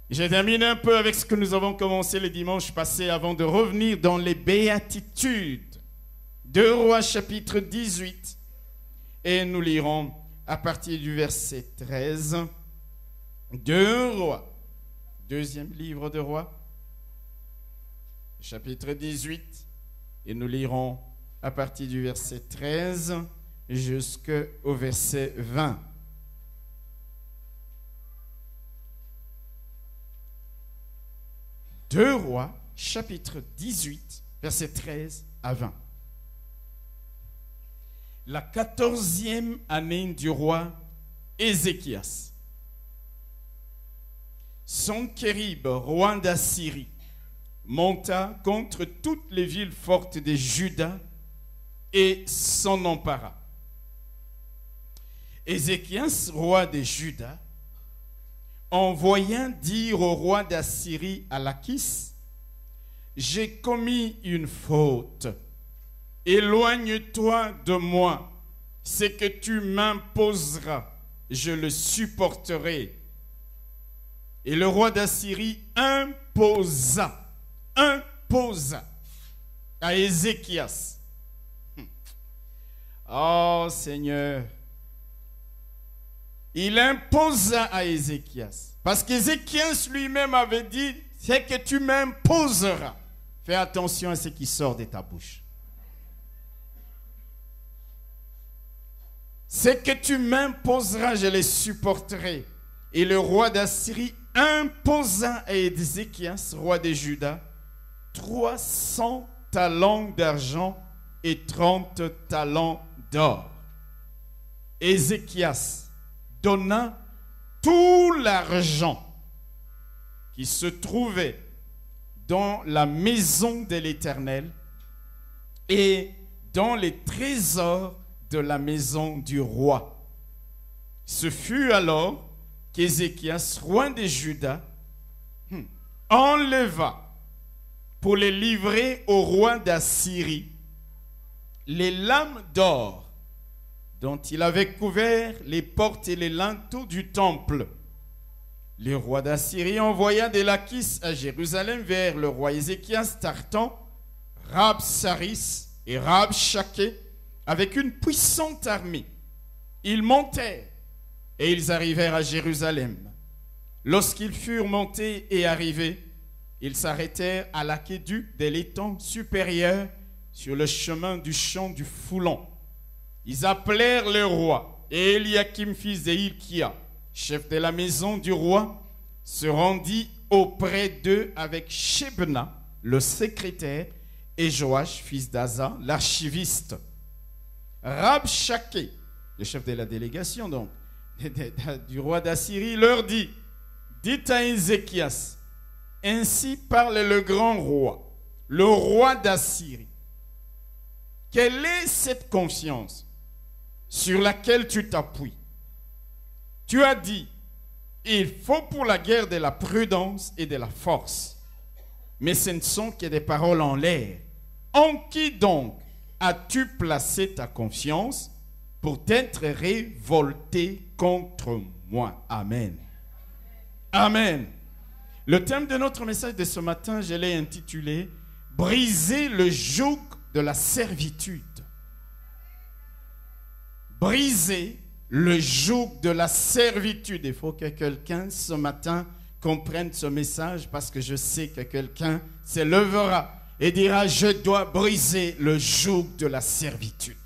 Je termine un peu avec ce que nous avons commencé le dimanche passé avant de revenir dans les béatitudes. 2 Rois chapitre 18 et nous lirons à partir du verset 13. 2 Rois, deuxième livre de Rois, chapitre 18 et nous lirons à partir du verset 13 jusqu'au verset 20. 2 Rois, chapitre 18, versets 13 à 20. La 14e année du roi Ézéchias. Sennacherib, roi d'Assyrie, monta contre toutes les villes fortes de Juda et s'en empara. Ézéchias, roi de Juda, envoya dire au roi d'Assyrie à Lachis, « J'ai commis une faute. Éloigne-toi de moi. Ce que tu m'imposeras, je le supporterai. » Et le roi d'Assyrie imposa à Ézéchias. Oh Seigneur, il imposa à Ézéchias. Parce qu'Ézéchias lui-même avait dit, c'est que tu m'imposeras. Fais attention à ce qui sort de ta bouche. Ce que tu m'imposeras, je les supporterai. Et le roi d'Assyrie imposa à Ézéchias, roi de Juda, 300 talents d'argent et 30 talents d'or. Ézéchias donna tout l'argent qui se trouvait dans la maison de l'Éternel et dans les trésors de la maison du roi. Ce fut alors qu'Ézéchias, roi de Juda, enleva pour les livrer au roi d'Assyrie les lames d'or dont il avait couvert les portes et les linteaux du temple. Le roi d'Assyrie envoya des Lachis à Jérusalem vers le roi Ézéchias, Tartan, Rabsaris et Rabshakeh avec une puissante armée. Ils montèrent et ils arrivèrent à Jérusalem. Lorsqu'ils furent montés et arrivés, ils s'arrêtèrent à l'aqueduc de l'étang supérieur sur le chemin du champ du Foulon. Ils appelèrent le roi, et Eliakim, fils de Hilkia, chef de la maison du roi, se rendit auprès d'eux avec Shebna, le secrétaire, et Joach, fils d'Asa, l'archiviste. Rabshakeh, le chef de la délégation donc, du roi d'Assyrie, leur dit, dites à Ézéchias, ainsi parle le grand roi, le roi d'Assyrie. Quelle est cette confiance sur laquelle tu t'appuies? Tu as dit, il faut pour la guerre de la prudence et de la force. Mais ce ne sont que des paroles en l'air. En qui donc as-tu placé ta confiance pour t'être révolté contre moi? Amen. Amen. Le thème de notre message de ce matin, je l'ai intitulé « Briser le joug de la servitude ». Briser le joug de la servitude. Il faut que quelqu'un ce matin comprenne ce message parce que je sais que quelqu'un se lèvera et dira « Je dois briser le joug de la servitude ».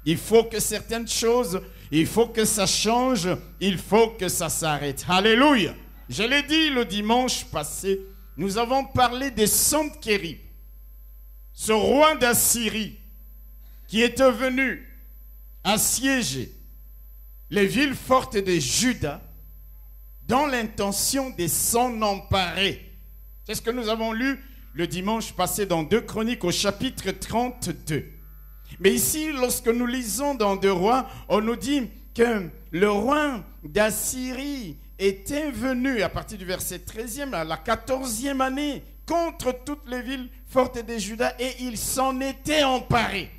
Il faut que certaines choses, il faut que ça change, il faut que ça s'arrête. Alléluia. Je l'ai dit le dimanche passé, nous avons parlé de Sennacherib, ce roi d'Assyrie qui était venu assiéger les villes fortes de Juda dans l'intention de s'en emparer. C'est ce que nous avons lu le dimanche passé dans 2 Chroniques au chapitre 32. Mais ici, lorsque nous lisons dans 2 Rois, on nous dit que le roi d'Assyrie était venu à partir du verset 13e à la 14e année contre toutes les villes fortes de Juda et il s'en était emparé.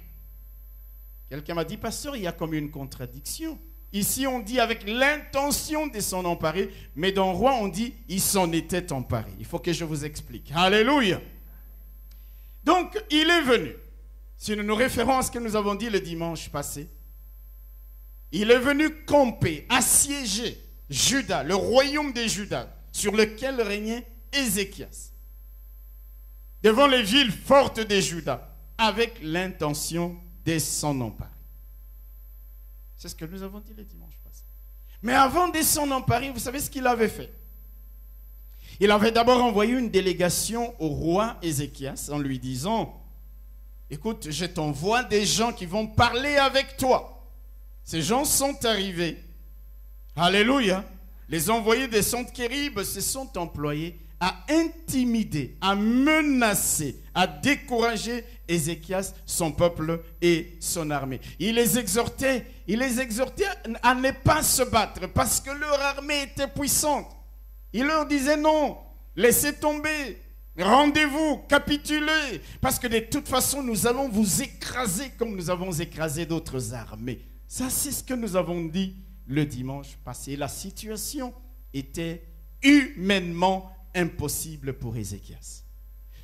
Quelqu'un m'a dit, pasteur, il y a comme une contradiction Ici, on dit avec l'intention de s'en emparer, mais dans Roi, on dit il s'en était emparé. Il faut que je vous explique. Alléluia. Donc, il est venu. Si nous nous référons à ce que nous avons dit le dimanche passé, il est venu camper, assiéger Juda, le royaume de Juda, sur lequel régnait Ézéchias, devant les villes fortes de Juda, avec l'intention de s'en emparer. C'est ce que nous avons dit le dimanche passé. Mais avant de s'en emparer, vous savez ce qu'il avait fait? Il avait d'abord envoyé une délégation au roi Ézéchias en lui disant: écoute, je t'envoie des gens qui vont parler avec toi. Ces gens sont arrivés. Alléluia. Les envoyés des Sentchérib se sont employés à intimider, à menacer, à décourager Ézéchias, son peuple et son armée. Il les exhortait à ne pas se battre parce que leur armée était puissante. Il leur disait non, laissez tomber, rendez-vous, capitulez, parce que de toute façon nous allons vous écraser comme nous avons écrasé d'autres armées. Ça, c'est ce que nous avons dit le dimanche passé. La situation était humainement impossible pour Ézéchias.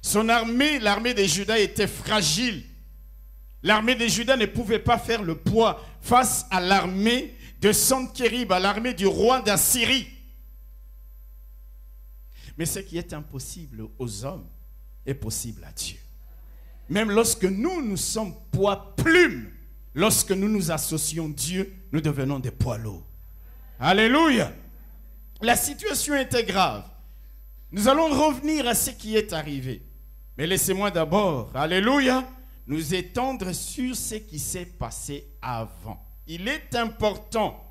Son armée, l'armée de Juda, était fragile. L'armée de Juda ne pouvait pas faire le poids face à l'armée de Sentchérib, à l'armée du roi d'Assyrie. Mais ce qui est impossible aux hommes est possible à Dieu. Même lorsque nous sommes poids plumes, lorsque nous nous associons Dieu, nous devenons des poids lourds. Alléluia. La situation était grave. Nous allons revenir à ce qui est arrivé. Mais laissez-moi d'abord, alléluia, nous étendre sur ce qui s'est passé avant. Il est important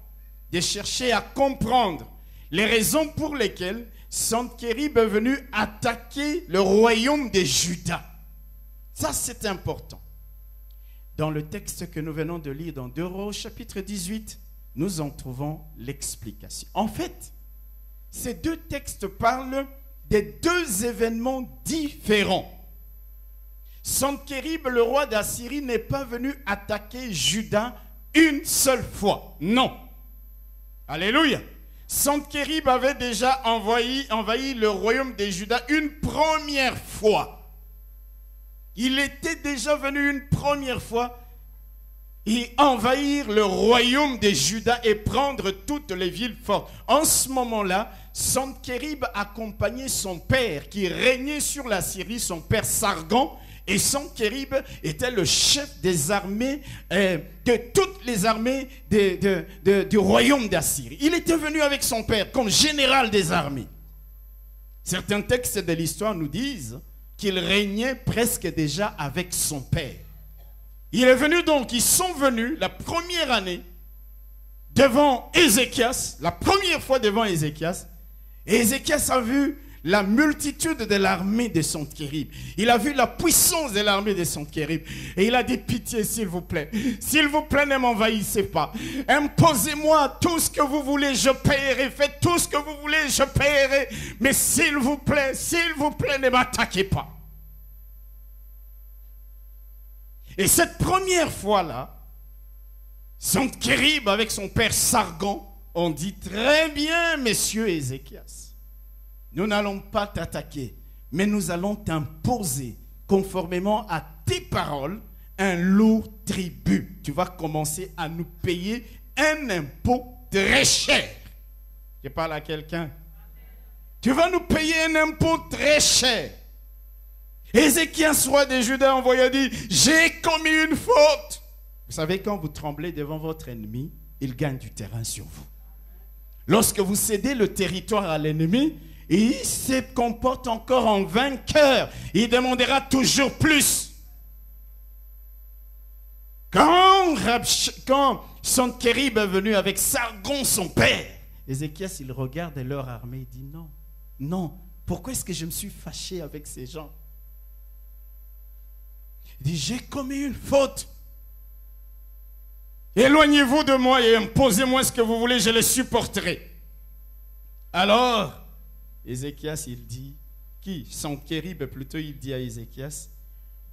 de chercher à comprendre les raisons pour lesquelles Sentchérib est venu attaquer le royaume de Juda. Ça, c'est important. Dans le texte que nous venons de lire dans 2 Rois, chapitre 18, nous en trouvons l'explication. En fait, ces deux textes parlent des deux événements différents. Sentchérib, le roi d'Assyrie, n'est pas venu attaquer Juda une seule fois. Non. Alléluia. Sentchérib avait déjà envahi le royaume de Juda une première fois. Il était déjà venu une première fois et envahir le royaume de Juda et prendre toutes les villes fortes. En ce moment-là, Sentchérib accompagnait son père qui régnait sur la Syrie, son père Sargon, et Sentchérib était le chef des armées, de toutes les armées du royaume d'Assyrie. Il était venu avec son père comme général des armées. Certains textes de l'histoire nous disent qu'il régnait presque déjà avec son père. Il est venu donc, ils sont venus la première année devant Ézéchias, la première fois devant Ézéchias, et Ézéchias a vu la multitude de l'armée de Sentchérib. Il a vu la puissance de l'armée de Sentchérib. Et il a dit, pitié, s'il vous plaît, ne m'envahissez pas. Imposez-moi tout ce que vous voulez, je paierai. Faites tout ce que vous voulez, je paierai. Mais s'il vous plaît, ne m'attaquez pas. Et cette première fois-là, Sentchérib avec son père Sargon ont dit, très bien, messieurs Ézéchias. Nous n'allons pas t'attaquer, mais nous allons t'imposer, conformément à tes paroles, un lourd tribut. Tu vas commencer à nous payer un impôt très cher. Je parle à quelqu'un. Tu vas nous payer un impôt très cher. Ézéchias, roi de Juda, envoya dit, j'ai commis une faute. Vous savez, quand vous tremblez devant votre ennemi, il gagne du terrain sur vous. Lorsque vous cédez le territoire à l'ennemi, il se comporte encore en vainqueur. Il demandera toujours plus. Quand Sentchérib est venu avec Sargon, son père, Ézéchias, il regarde leur armée et dit non, pourquoi est-ce que je me suis fâché avec ces gens? Il dit, j'ai commis une faute. Éloignez-vous de moi et imposez-moi ce que vous voulez, je le supporterai. Alors, Ézéchias, il dit, Sentchérib plutôt, il dit à Ézéchias,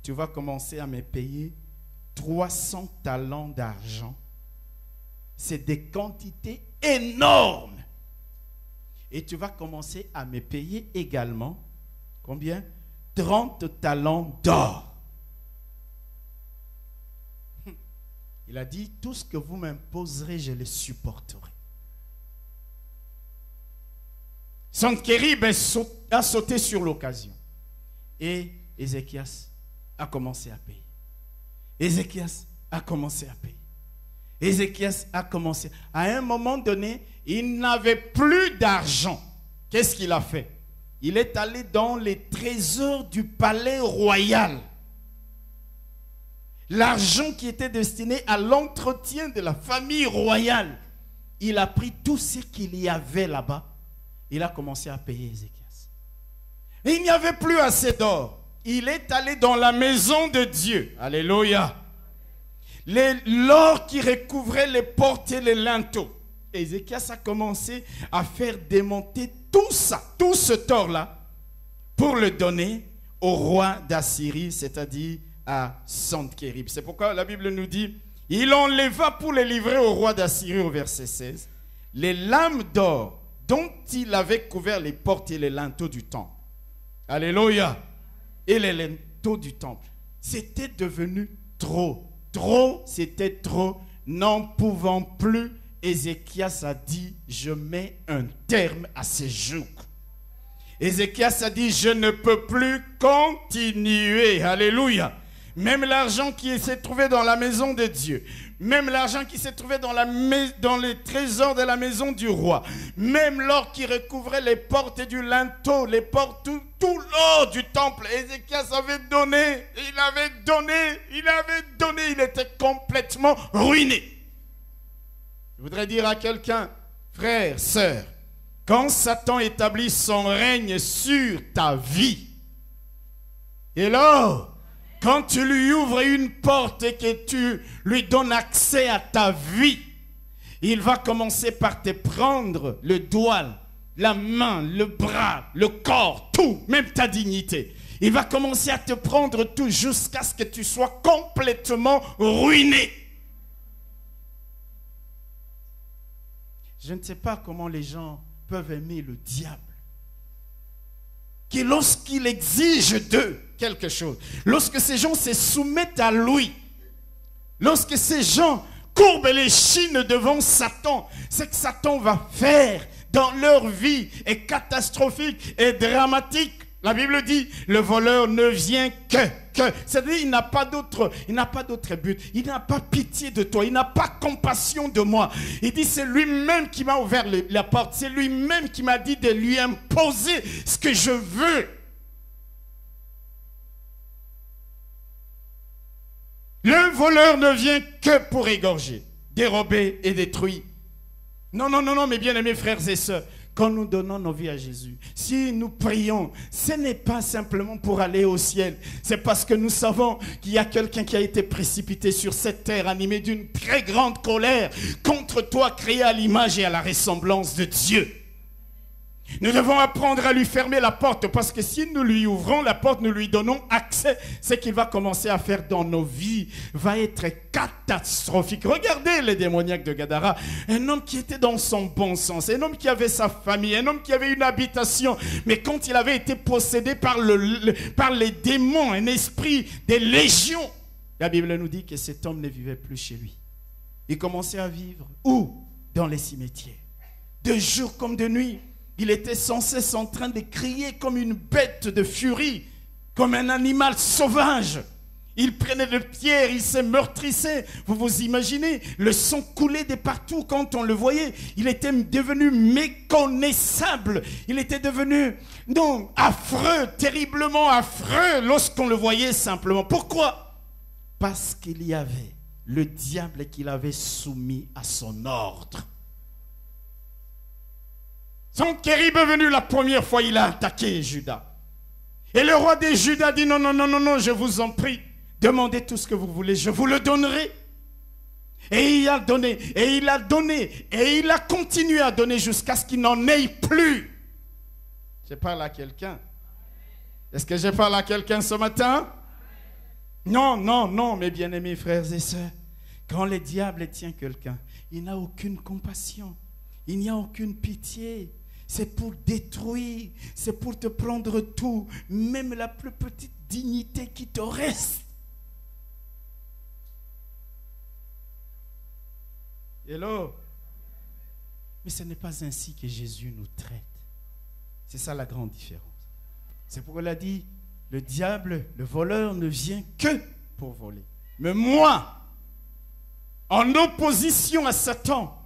tu vas commencer à me payer 300 talents d'argent c'est des quantités énormes. Et tu vas commencer à me payer également, combien? 30 talents d'or. Il a dit, tout ce que vous m'imposerez, je le supporterai. Sennachérib a sauté sur l'occasion. Et Ézéchias a commencé à payer. Ézéchias a commencé à payer. Ézéchias a commencé. À un moment donné, il n'avait plus d'argent. Qu'est-ce qu'il a fait? Il est allé dans les trésors du palais royal. L'argent qui était destiné à l'entretien de la famille royale. Il a pris tout ce qu'il y avait là-bas. Il a commencé à payer Ézéchias. Et il n'y avait plus assez d'or. Il est allé dans la maison de Dieu. Alléluia. L'or qui recouvrait les portes et les linteaux. Ézéchias a commencé à faire démonter tout ça, tout ce or-là, pour le donner au roi d'Assyrie, c'est-à-dire à Sennachérib. C'est pourquoi la Bible nous dit, il enleva pour les livrer au roi d'Assyrie, au verset 16, les lames d'or dont il avait couvert les portes et les linteaux du temple. Alléluia. Et les linteaux du temple. C'était devenu trop. Trop, c'était trop. N'en pouvant plus, Ézéchias a dit, je mets un terme à ces jours. Ézéchias a dit, je ne peux plus continuer. Alléluia. Même l'argent qui s'est trouvé dans la maison de Dieu, même l'argent qui s'est trouvé dans les trésors de la maison du roi, même l'or qui recouvrait les portes du linteau, les portes, tout l'or du temple, Ézéchias avait donné, il était complètement ruiné. Je voudrais dire à quelqu'un, frère, sœur, quand Satan établit son règne sur ta vie, et là, quand tu lui ouvres une porte et que tu lui donnes accès à ta vie, il va commencer par te prendre le doigt, la main, le bras, le corps, tout, même ta dignité. Il va commencer à te prendre tout jusqu'à ce que tu sois complètement ruiné. Je ne sais pas comment les gens peuvent aimer le diable. Que lorsqu'il exige d'eux quelque chose, lorsque ces gens se soumettent à lui, lorsque ces gens courbent les chines devant Satan, ce que Satan va faire dans leur vie est catastrophique et dramatique. La Bible dit, le voleur ne vient que. C'est-à-dire, il n'a pas d'autre but. Il n'a pas pitié de toi. Il n'a pas compassion de moi. Il dit, c'est lui-même qui m'a ouvert la porte. C'est lui-même qui m'a dit de lui imposer ce que je veux. Le voleur ne vient que pour égorger, dérober et détruire. Non, mes bien-aimés frères et sœurs. Quand nous donnons nos vies à Jésus, si nous prions, ce n'est pas simplement pour aller au ciel. C'est parce que nous savons qu'il y a quelqu'un qui a été précipité sur cette terre, animé d'une très grande colère contre toi, créé à l'image et à la ressemblance de Dieu. Nous devons apprendre à lui fermer la porte, parce que si nous lui ouvrons la porte, nous lui donnons accès, ce qu'il va commencer à faire dans nos vies va être catastrophique. Regardez les démoniaques de Gadara, un homme qui était dans son bon sens, un homme qui avait sa famille, un homme qui avait une habitation, mais quand il avait été possédé par les démons, un esprit des légions, la Bible nous dit que cet homme ne vivait plus chez lui. Il commençait à vivre où? Dans les cimetières, de jour comme de nuit. Il était sans cesse en train de crier comme une bête de furie, comme un animal sauvage. Il prenait de pierres, il se meurtrissait. Vous vous imaginez, le sang coulait de partout quand on le voyait. Il était devenu méconnaissable. Il était devenu, affreux, terriblement affreux lorsqu'on le voyait simplement. Pourquoi? Parce qu'il y avait le diable qui l'avait soumis à son ordre. Sennachérib est venu la première fois, il a attaqué Juda. Et le roi des Juda dit, non, je vous en prie, demandez tout ce que vous voulez, je vous le donnerai. Et il a donné, et il a donné, et il a continué à donner jusqu'à ce qu'il n'en ait plus. Je parle à quelqu'un. Est-ce que je parle à quelqu'un ce matin? Non, mes bien-aimés frères et sœurs. Quand le diable tient quelqu'un, il n'a aucune compassion. Il n'y a aucune pitié. C'est pour détruire. C'est pour te prendre tout. Même la plus petite dignité qui te reste. Hello. Mais ce n'est pas ainsi que Jésus nous traite. C'est ça la grande différence. C'est pourquoi il a dit, le diable, le voleur ne vient que pour voler. Mais moi, en opposition à Satan,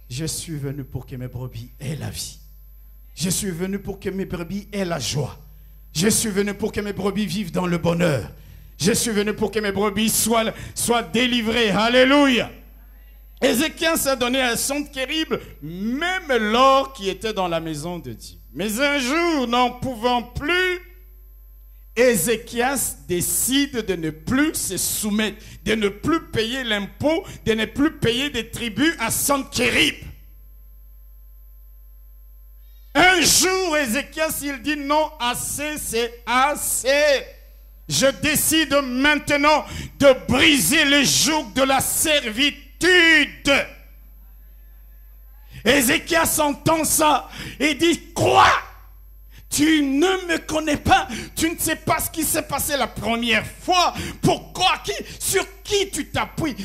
je suis venu pour que mes brebis aient la vie. Je suis venu pour que mes brebis aient la joie. Je suis venu pour que mes brebis vivent dans le bonheur. Je suis venu pour que mes brebis soient délivrées. Alléluia. Ézéchias a donné un son terrible, même l'or qui était dans la maison de Dieu. Mais un jour, n'en pouvant plus, Ézéchias décide de ne plus se soumettre, de ne plus payer l'impôt, de ne plus payer des tribus à Sennachérib. Un jour, Ézéchias, il dit non, assez, c'est assez. Je décide maintenant de briser le joug de la servitude. Ézéchias entend ça et dit, quoi? Tu ne me connais pas, tu ne sais pas ce qui s'est passé la première fois. Pourquoi? Sur qui tu t'appuies?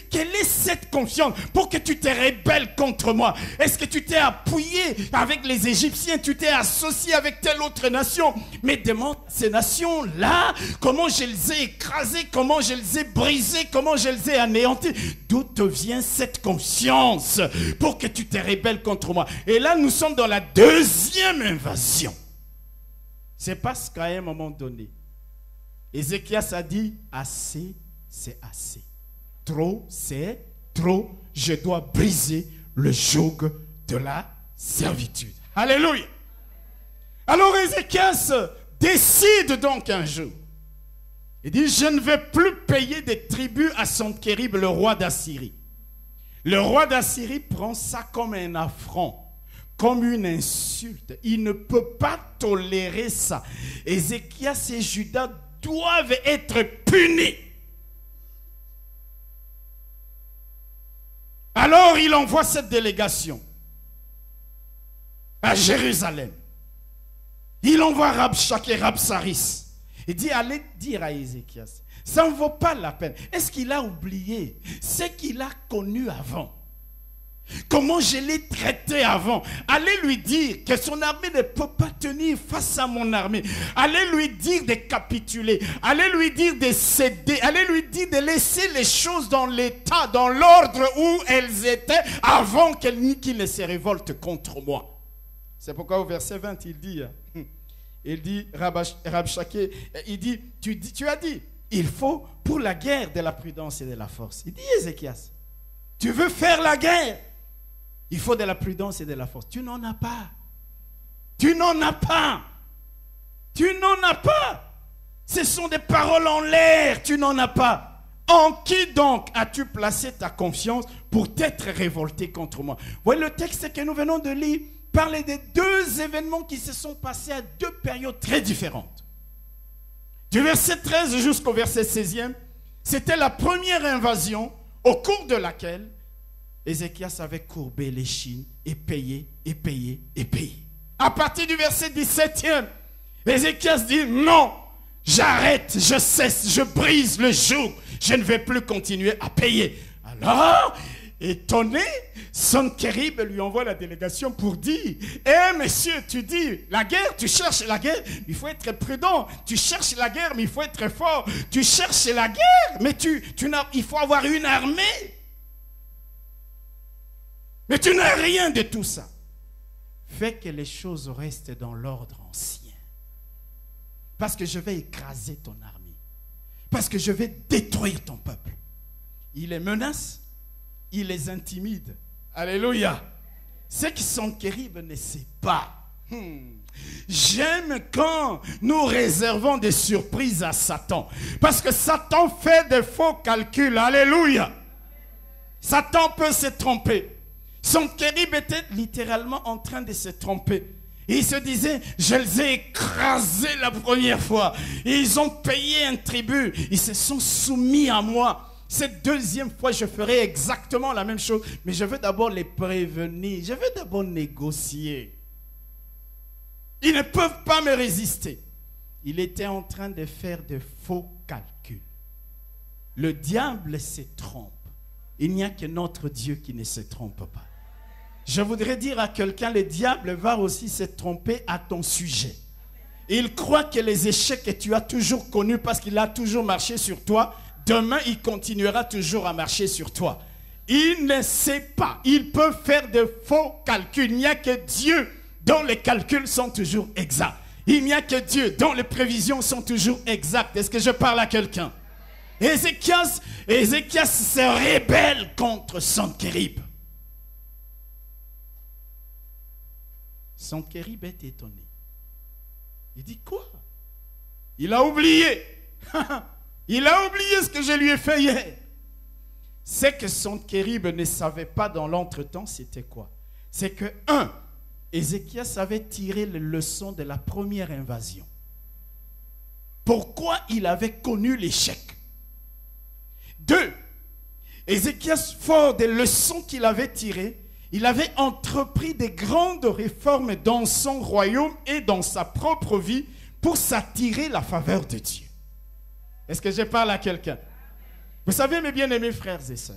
Quelle est cette confiance pour que tu te rebelles contre moi? Est-ce que tu t'es appuyé avec les Égyptiens? Tu t'es associé avec telle autre nation? Mais demande ces nations-là, comment je les ai écrasées, comment je les ai brisées, comment je les ai anéanties? D'où te vient cette confiance pour que tu te rebelles contre moi? Et là, nous sommes dans la deuxième invasion. C'est parce qu'à un moment donné, Ézéchias a dit, assez, c'est assez. Trop, c'est trop. Je dois briser le joug de la servitude. Alléluia. Alors Ézéchias décide donc un jour. Il dit, je ne vais plus payer des tribus à Sennachérib, le roi d'Assyrie. Le roi d'Assyrie prend ça comme un affront, comme une insulte. Il ne peut pas tolérer ça. Ézéchias et Juda doivent être punis. Alors il envoie cette délégation à Jérusalem. Il envoie Rabshakeh et Rabsaris. Il dit, allez dire à Ézéchias, ça ne vaut pas la peine. Est-ce qu'il a oublié ce qu'il a connu avant? Comment je l'ai traité avant? Allez lui dire que son armée ne peut pas tenir face à mon armée. Allez lui dire de capituler. Allez lui dire de céder. Allez lui dire de laisser les choses dans l'état, dans l'ordre où elles étaient avant qu'il ne se révolte contre moi. C'est pourquoi au verset 20, il dit, Rabshakeh, il dit, tu as dit, il faut pour la guerre de la prudence et de la force. Il dit, Ézéchias, tu veux faire la guerre? Il faut de la prudence et de la force. Tu n'en as pas. Tu n'en as pas. Tu n'en as pas. Ce sont des paroles en l'air. Tu n'en as pas. En qui donc as-tu placé ta confiance pour t'être révolté contre moi? Voyez, le texte que nous venons de lire parle des deux événements qui se sont passés à deux périodes très différentes. Du verset 13 jusqu'au verset 16e, c'était la première invasion au cours de laquelle Ézéchias avait courbé l'échine et payé, et payé, et payé. À partir du verset 17e, Ézéchias dit, non, j'arrête, je cesse, je brise le joug, je ne vais plus continuer à payer. Alors, étonné, Sennachérib lui envoie la délégation pour dire, monsieur, tu dis, la guerre, tu cherches la guerre, il faut être prudent. Tu cherches la guerre, mais il faut être fort. Tu cherches la guerre, mais il faut avoir une armée. Mais tu n'as rien de tout ça. Fais que les choses restent dans l'ordre ancien. Parce que je vais écraser ton armée. Parce que je vais détruire ton peuple. Il les menace, il les intimide. Alléluia. Ce que Sennachérib ne sait pas. J'aime quand nous réservons des surprises à Satan. Parce que Satan fait des faux calculs. Alléluia. Satan peut se tromper. Sennachérib était littéralement en train de se tromper. Et il se disait, je les ai écrasés la première fois. Et ils ont payé un tribut. Ils se sont soumis à moi. cette deuxième fois, je ferai exactement la même chose. Mais je veux d'abord les prévenir. Je veux d'abord négocier. Ils ne peuvent pas me résister. Il était en train de faire de faux calculs. Le diable se trompe. Il n'y a que notre Dieu qui ne se trompe pas. Je voudrais dire à quelqu'un, le diable va aussi se tromper à ton sujet. Il croit que les échecs que tu as toujours connus parce qu'il a toujours marché sur toi, demain il continuera toujours à marcher sur toi. Il ne sait pas. Il peut faire de faux calculs. Il n'y a que Dieu dont les calculs sont toujours exacts. Il n'y a que Dieu dont les prévisions sont toujours exactes. Est-ce que je parle à quelqu'un? Ézéchias se rébelle contre Sennachérib. Sennachérib est étonné. Il dit quoi? Il a oublié. Il a oublié ce que je lui ai fait hier. C'est que Sennachérib ne savait pas dans l'entretemps, c'était quoi? C'est que, Ézéchias avait tiré les leçons de la première invasion. Pourquoi il avait connu l'échec? 2, Ézéchias, fort des leçons qu'il avait tirées, il avait entrepris des grandes réformes dans son royaume et dans sa propre vie pour s'attirer la faveur de Dieu. Est-ce que je parle à quelqu'un? Vous savez, mes bien-aimés frères et sœurs,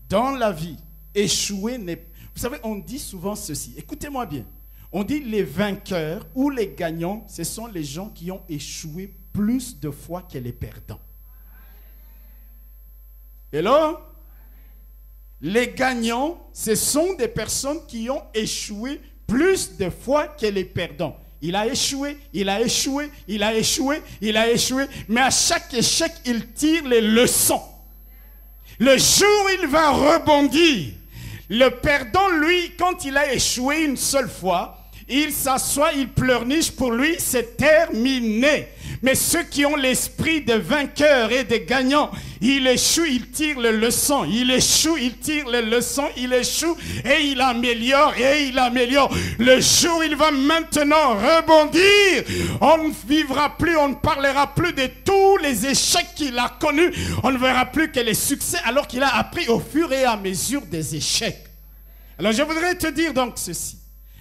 dans la vie, échouer n'est... Vous savez, on dit souvent ceci. Écoutez-moi bien. On dit les vainqueurs ou les gagnants, ce sont les gens qui ont échoué plus de fois que les perdants. Et là, les gagnants, ce sont des personnes qui ont échoué plus de fois que les perdants. Il a échoué, il a échoué, il a échoué, il a échoué, mais à chaque échec, il tire les leçons. Le jour où il va rebondir, le perdant, lui, quand il a échoué une seule fois, il s'assoit, il pleurniche, pour lui, c'est terminé. Mais ceux qui ont l'esprit de vainqueur et de gagnant, il échoue, il tire les leçons. Il échoue, il tire les leçons. Il échoue et il améliore et il améliore. Le jour où il va maintenant rebondir, on ne vivra plus, on ne parlera plus de tous les échecs qu'il a connus. On ne verra plus que les succès alors qu'il a appris au fur et à mesure des échecs. Alors je voudrais te dire donc ceci.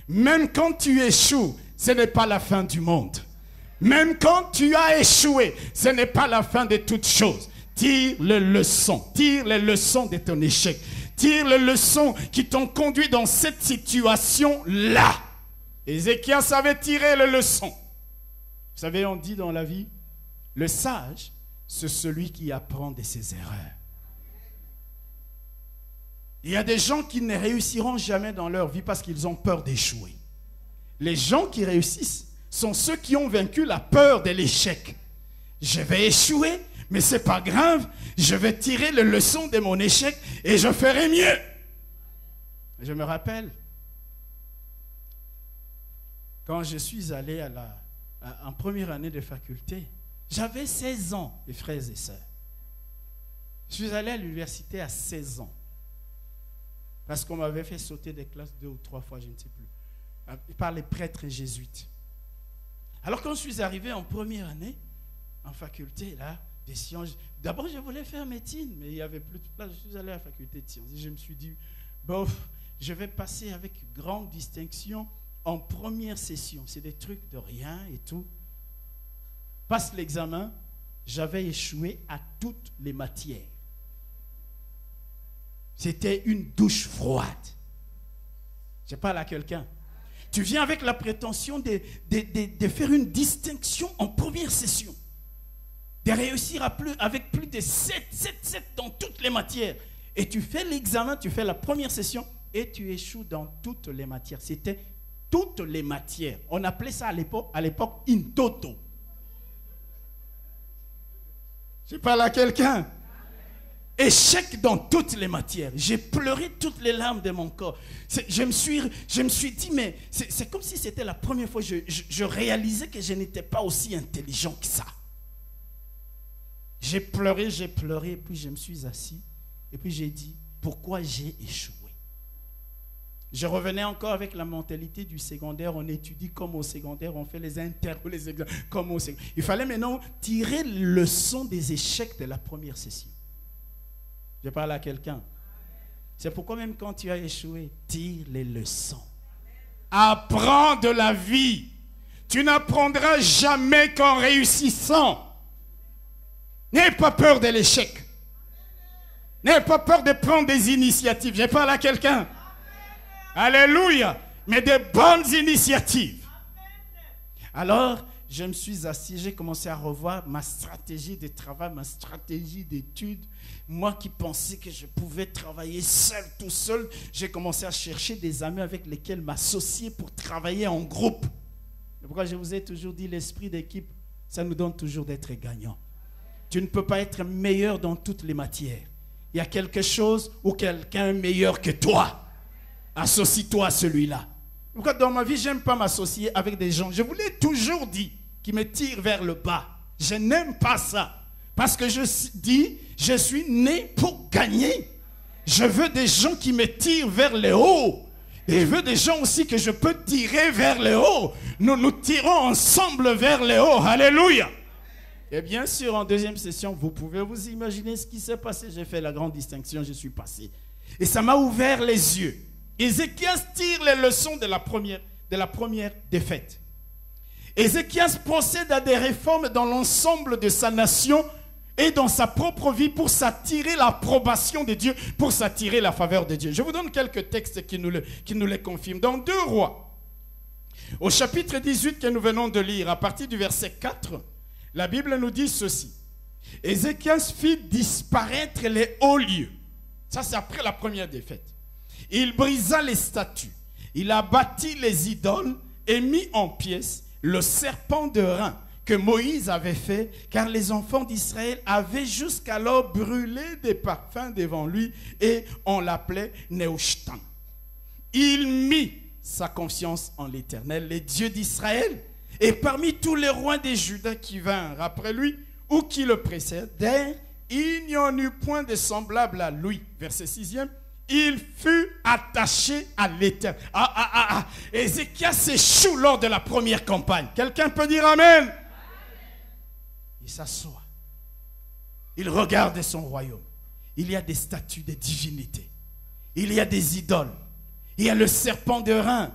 Même quand tu échoues, ce n'est pas la fin du monde. Même quand tu as échoué, ce n'est pas la fin de toutes choses. Tire les leçons de ton échec. Tire les leçons qui t'ont conduit dans cette situation-là. Ézéchias avait tiré les leçons. Vous savez, on dit dans la vie, le sage, c'est celui qui apprend de ses erreurs. Il y a des gens qui ne réussiront jamais dans leur vie parce qu'ils ont peur d'échouer. Les gens qui réussissent sont ceux qui ont vaincu la peur de l'échec. Je vais échouer, mais ce n'est pas grave. Je vais tirer les leçons de mon échec et je ferai mieux. Je me rappelle, quand je suis allé en première année de faculté, j'avais 16 ans, mes frères et sœurs. Je suis allé à l'université à 16 ans. Parce qu'on m'avait fait sauter des classes 2 ou 3 fois, je ne sais plus, par les prêtres jésuites. Alors quand je suis arrivé en première année, en faculté, là, des sciences, d'abord je voulais faire médecine, mais il n'y avait plus de place, je suis allé à la faculté de sciences. Et je me suis dit, bof, je vais passer avec grande distinction en première session. C'est des trucs de rien et tout. Passe l'examen, j'avais échoué à toutes les matières. C'était une douche froide. Je parle à quelqu'un. Tu viens avec la prétention de faire une distinction en première session. De réussir avec plus de 7 dans toutes les matières. Et tu fais l'examen, tu fais la première session et tu échoues dans toutes les matières. C'était toutes les matières. On appelait ça à l'époque in toto. Je parle à quelqu'un. Échec dans toutes les matières. J'ai pleuré toutes les larmes de mon corps. Je me suis dit, mais c'est comme si c'était la première fois que je réalisais que je n'étais pas aussi intelligent que ça. J'ai pleuré, et puis je me suis assis. Et puis j'ai dit, pourquoi j'ai échoué? Je revenais encore avec la mentalité du secondaire. On étudie comme au secondaire, on fait les interros, les examens comme au secondaire. Il fallait maintenant tirer le leçon des échecs de la première session. Je parle à quelqu'un. C'est pourquoi même quand tu as échoué, tire les leçons. Apprends de la vie. Tu n'apprendras jamais qu'en réussissant. N'aie pas peur de l'échec. N'aie pas peur de prendre des initiatives. Je parle à quelqu'un. Alléluia. Mais des bonnes initiatives. Alors, je me suis assis, j'ai commencé à revoir ma stratégie de travail, ma stratégie d'études. Moi qui pensais que je pouvais travailler seul, tout seul, j'ai commencé à chercher des amis avec lesquels m'associer pour travailler en groupe. C'est pourquoi je vous ai toujours dit, l'esprit d'équipe, ça nous donne toujours d'être gagnant. Tu ne peux pas être meilleur dans toutes les matières. Il y a quelque chose ou quelqu'un meilleur que toi. Associe-toi à celui-là. Pourquoi dans ma vie, je n'aime pas m'associer avec des gens, je vous l'ai toujours dit, qui me tirent vers le bas. Je n'aime pas ça. Parce que je dis, je suis né pour gagner. Je veux des gens qui me tirent vers le haut. Et je veux des gens aussi que je peux tirer vers le haut. Nous nous tirons ensemble vers le haut. Alléluia. Et bien sûr, en deuxième session, vous pouvez vous imaginer ce qui s'est passé. J'ai fait la grande distinction, je suis passé. Et ça m'a ouvert les yeux. Ézéchias tire les leçons de la première défaite. Ézéchias procède à des réformes dans l'ensemble de sa nation et dans sa propre vie pour s'attirer l'approbation de Dieu, pour s'attirer la faveur de Dieu. Je vous donne quelques textes qui nous les confirment. Dans 2 Rois, au chapitre 18 que nous venons de lire, à partir du verset 4, la Bible nous dit ceci. Ézéchias fit disparaître les hauts lieux. Ça, c'est après la première défaite. Il brisa les statues. Il abattit les idoles et mit en pièces le serpent de rein que Moïse avait fait, car les enfants d'Israël avaient jusqu'alors brûlé des parfums devant lui et on l'appelait Nehushtan. Il mit sa confiance en l'Éternel, le Dieu d'Israël, et parmi tous les rois des Juda qui vinrent après lui ou qui le précédèrent, il n'y en eut point de semblable à lui. Verset 6e. Il fut attaché à l'Éternel. Ézéchias échoue lors de la première campagne. Quelqu'un peut dire Amen? Il s'assoit. Il regarde son royaume. Il y a des statues de divinité. Il y a des idoles. Il y a le serpent de rein,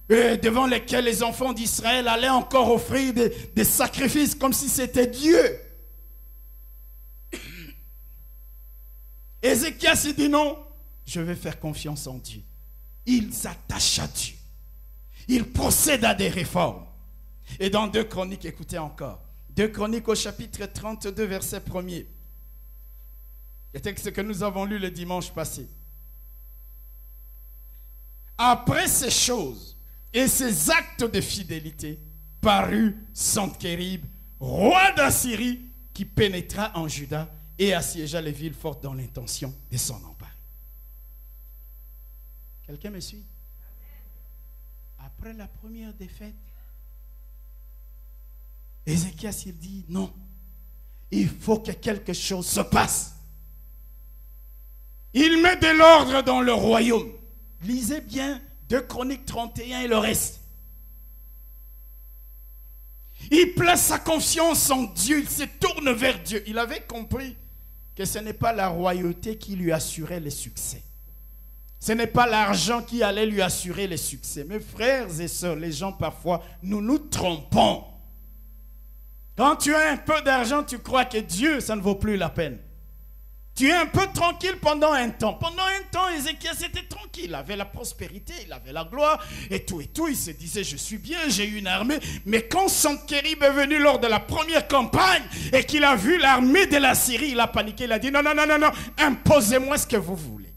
devant lesquels les enfants d'Israël allaient encore offrir des sacrifices comme si c'était Dieu. Ézéchias dit non. Je vais faire confiance en Dieu. Il s'attache à Dieu. Il procède à des réformes. Et dans 2 Chroniques, écoutez encore. 2 Chroniques au chapitre 32, verset 1er. Le texte que nous avons lu le dimanche passé. Après ces choses et ces actes de fidélité, parut Sennachérib, roi d'Assyrie, qui pénétra en Juda et assiégea les villes fortes dans l'intention de s'en emparer. Quelqu'un me suit? Après la première défaite, Ézéchias il dit non, il faut que quelque chose se passe. Il met de l'ordre dans le royaume. Lisez bien 2 Chroniques 31 et le reste. Il place sa confiance en Dieu, il se tourne vers Dieu. Il avait compris que ce n'est pas la royauté qui lui assurait le succès. Ce n'est pas l'argent qui allait lui assurer le succès. Mes frères et sœurs, les gens parfois, nous nous trompons. Quand tu as un peu d'argent, tu crois que Dieu, ça ne vaut plus la peine. Tu es un peu tranquille pendant un temps. Pendant un temps, Ézéchias était tranquille. Il avait la prospérité, il avait la gloire et tout. Il se disait, je suis bien, j'ai une armée. Mais quand Sennachérib est venu lors de la première campagne et qu'il a vu l'armée de la Syrie, il a paniqué, il a dit, non, imposez-moi ce que vous voulez.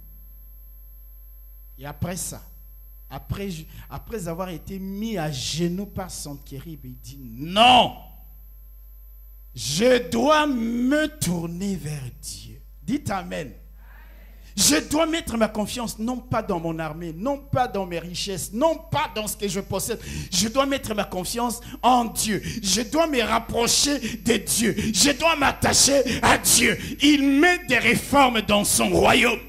Et après ça, après avoir été mis à genoux par Sennachérib, il dit, non, je dois me tourner vers Dieu. Dites Amen. Je dois mettre ma confiance non pas dans mon armée, non pas dans mes richesses, non pas dans ce que je possède. Je dois mettre ma confiance en Dieu. Je dois me rapprocher de Dieu. Je dois m'attacher à Dieu. Il met des réformes dans son royaume.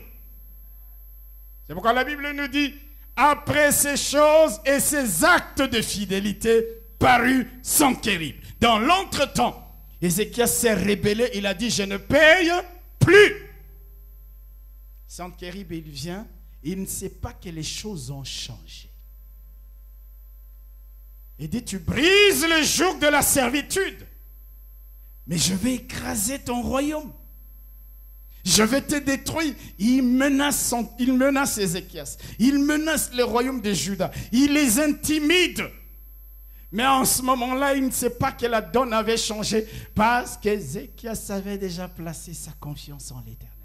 C'est pourquoi la Bible nous dit, après ces choses et ces actes de fidélité, parut Sennachérib. Dans l'entretemps, Ézéchias s'est rébellé. Il a dit, je ne paye plus. Sennachérib, il vient, il ne sait pas que les choses ont changé. Il dit, tu brises le joug de la servitude, mais je vais écraser ton royaume. Je vais te détruire. Il menace Ézéchias. Il menace le royaume de Juda. Il les intimide. Mais en ce moment-là, il ne sait pas que la donne avait changé parce qu'Ézéchias avait déjà placé sa confiance en l'Éternel.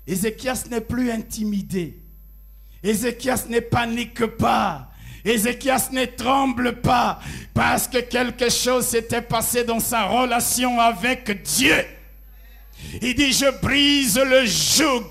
Ézéchias n'est plus intimidé. Ézéchias ne panique pas. Ézéchias ne tremble pas parce que quelque chose s'était passé dans sa relation avec Dieu. Il dit, je brise le joug,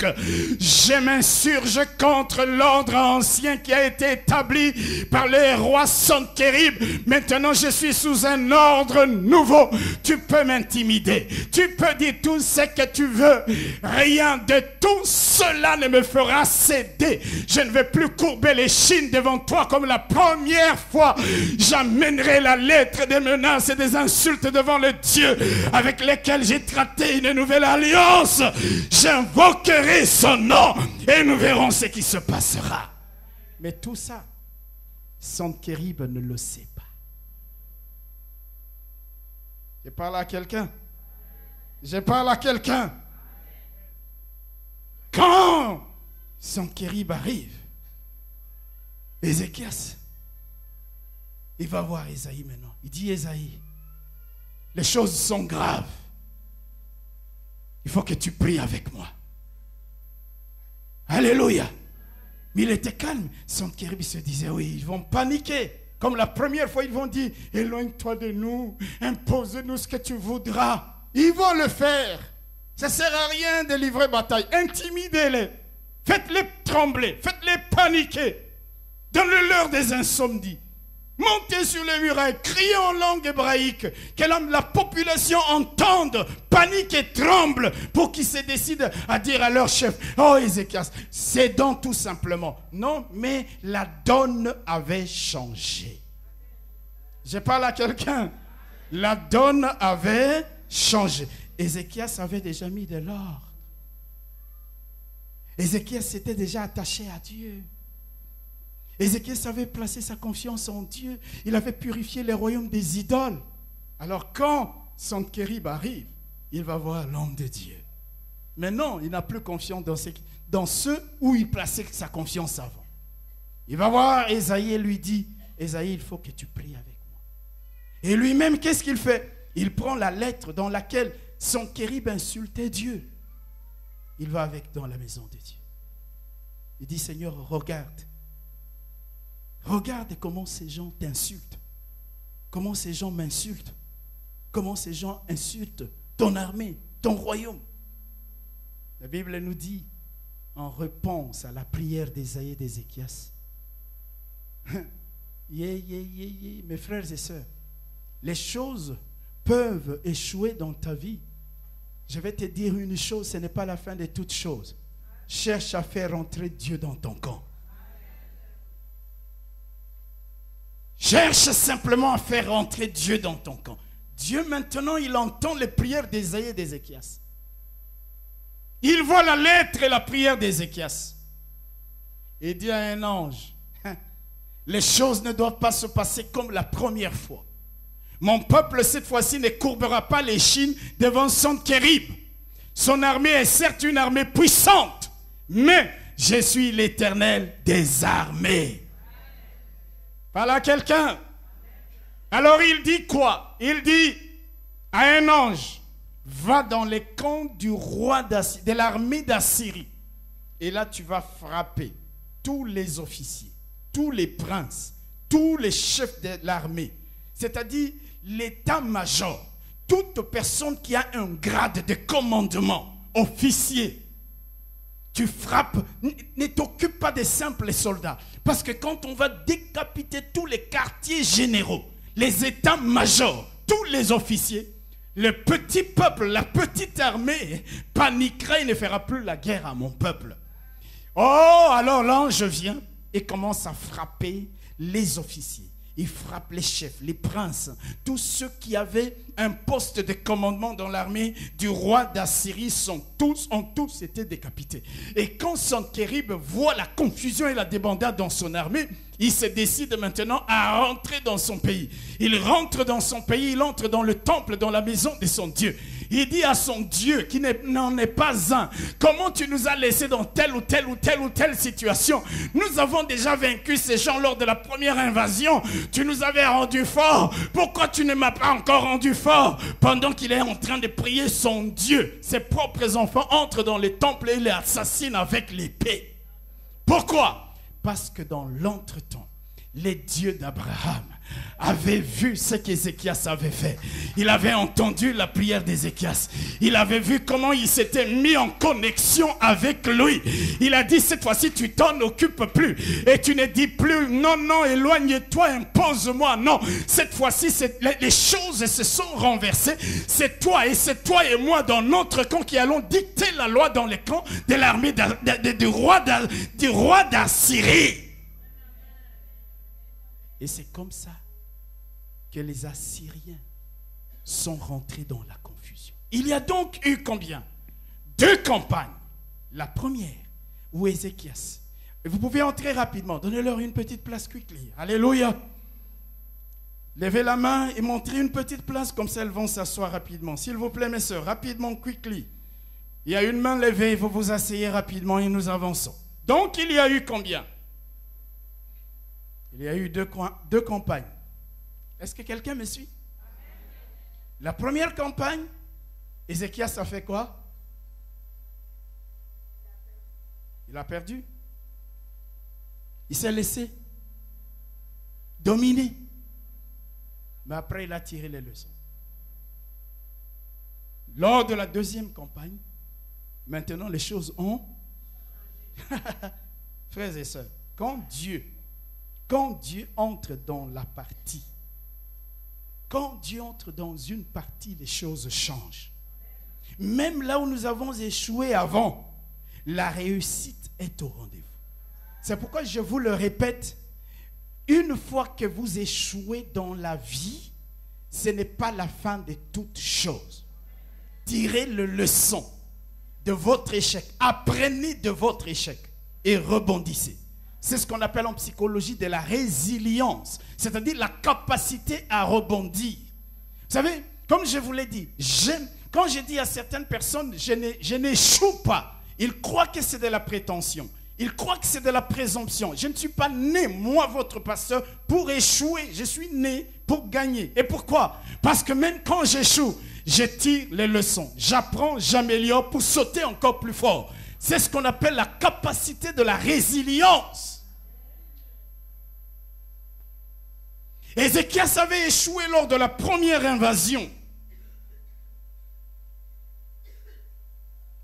je m'insurge contre l'ordre ancien qui a été établi par le roi Sennachérib. Maintenant, je suis sous un ordre nouveau. Tu peux m'intimider, tu peux dire tout ce que tu veux. Rien de tout cela ne me fera céder. Je ne vais plus courber les chines devant toi comme la première fois. J'amènerai la lettre des menaces et des insultes devant le Dieu avec lequel j'ai traité une nouvelle alliance. J'invoquerai son nom et nous verrons ce qui se passera. Mais tout ça, Sennachérib ne le sait pas. Je parle à quelqu'un. Je parle à quelqu'un. Quand Sennachérib arrive, Ézéchias, il va voir Ésaïe maintenant. Il dit, Ésaïe, les choses sont graves. Il faut que tu pries avec moi. Alléluia. Mais il était calme. Sennachérib se disait, oui, ils vont paniquer. Comme la première fois, ils vont dire, éloigne-toi de nous, impose-nous ce que tu voudras. Ils vont le faire. Ça ne sert à rien de livrer bataille. Intimidez-les. Faites-les trembler. Faites-les paniquer. Donnez-leur des insomnies. Montez sur les murailles, criez en langue hébraïque, que la population entende, panique et tremble pour qu'ils se décident à dire à leur chef, oh Ézéchias, c'est donc tout simplement. Non, mais la donne avait changé. Je parle à quelqu'un. La donne avait changé. Ézéchias avait déjà mis de l'ordre. Ézéchias s'était déjà attaché à Dieu. Ézéchias avait placé sa confiance en Dieu. Il avait purifié les royaumes des idoles. Alors quand Sennachérib arrive, il va voir l'homme de Dieu. Mais non, il n'a plus confiance dans ceux où il plaçait sa confiance avant. Il va voir Ésaïe et lui dit, Ésaïe, il faut que tu pries avec moi. Et lui-même, qu'est-ce qu'il fait? Il prend la lettre dans laquelle Sennachérib insultait Dieu. Il va avec dans la maison de Dieu. Il dit, Seigneur, regarde. Regarde comment ces gens t'insultent. Comment ces gens m'insultent. Comment ces gens insultent ton armée, ton royaume. La Bible nous dit, en réponse à la prière d'Ésaïe et d'Ézéchias, mes frères et sœurs, les choses peuvent échouer dans ta vie. Je vais te dire une chose, ce n'est pas la fin de toutes choses. Cherche à faire entrer Dieu dans ton camp. Cherche simplement à faire entrer Dieu dans ton camp. Dieu maintenant, il entend les prières d'Ésaïe et d'Ézéchias. Il voit la lettre et la prière d'Ézéchias. Il dit à un ange, les choses ne doivent pas se passer comme la première fois. Mon peuple cette fois-ci ne courbera pas les chines devant Sennachérib. Son armée est certes une armée puissante, mais je suis l'Éternel des armées. Parle à quelqu'un. Alors il dit quoi? Il dit à un ange, va dans les camps du roi d'Assyrie, de l'armée d'Assyrie. Et là tu vas frapper tous les officiers, tous les princes, tous les chefs de l'armée. C'est-à-dire l'état-major, toute personne qui a un grade de commandement, officier. Tu frappes, ne t'occupe pas des simples soldats. Parce que quand on va décapiter tous les quartiers généraux, les états-majors, tous les officiers, le petit peuple, la petite armée paniquera et ne fera plus la guerre à mon peuple. Oh, alors l'ange vient et commence à frapper les officiers. il frappe les chefs, les princes, tous ceux qui avaient un poste de commandement dans l'armée du roi d'Assyrie ont tous été décapités. Et quand Sennachérib voit la confusion et la débandade dans son armée, il se décide maintenant à rentrer dans son pays. Il rentre dans son pays, il entre dans le temple, dans la maison de son Dieu. Il dit à son Dieu, qui n'en est pas un, comment tu nous as laissés dans telle ou telle situation? Nous avons déjà vaincu ces gens lors de la première invasion. Tu nous avais rendus forts. Pourquoi tu ne m'as pas encore rendu fort? Pendant qu'il est en train de prier son Dieu, ses propres enfants entrent dans les temples et les assassinent avec l'épée. Pourquoi? Parce que dans l'entretemps, les dieux d'Abraham avaient vu ce qu'Ézéchias avait fait. Il avait entendu la prière d'Ézéchias. Il avait vu comment il s'était mis en connexion avec lui. Il a dit, cette fois-ci, tu t'en occupes plus. Et tu ne dis plus, non, non, éloigne-toi, impose-moi. Non, cette fois-ci, les choses se sont renversées. C'est toi et moi dans notre camp qui allons dicter la loi dans les camps de l'armée du roi d'Assyrie. Et c'est comme ça que les Assyriens sont rentrés dans la confusion. Il y a donc eu combien? 2 campagnes. La première, où Ézéchias. Et vous pouvez entrer rapidement. Donnez-leur une petite place quickly. Alléluia. Levez la main et montrez une petite place, comme ça elles vont s'asseoir rapidement. S'il vous plaît, mes sœurs, rapidement, quickly. Il y a une main levée, vous vous asseyez rapidement et nous avançons. Donc il y a eu combien? Il y a eu 2 campagnes. Est-ce que quelqu'un me suit? La première campagne, Ézéchias a fait quoi? Il a perdu. Il s'est laissé dominer. Mais après, il a tiré les leçons. Lors de la deuxième campagne, maintenant les choses ont... Frères et sœurs, quand Dieu entre dans la partie, quand Dieu entre dans une partie, les choses changent. Même là où nous avons échoué avant, la réussite est au rendez-vous. C'est pourquoi je vous le répète, une fois que vous échouez dans la vie, ce n'est pas la fin de toute chose. Tirez le leçon de votre échec, apprenez de votre échec et rebondissez. C'est ce qu'on appelle en psychologie de la résilience, c'est-à-dire la capacité à rebondir. Vous savez, comme je vous l'ai dit, quand je dis à certaines personnes, je n'échoue pas, ils croient que c'est de la prétention, ils croient que c'est de la présomption. Je ne suis pas né, moi, votre pasteur, pour échouer, je suis né pour gagner. Et pourquoi? Parce que même quand j'échoue, je tire les leçons, j'apprends, j'améliore pour sauter encore plus fort. C'est ce qu'on appelle la capacité de la résilience. Ézéchias avait échoué lors de la première invasion.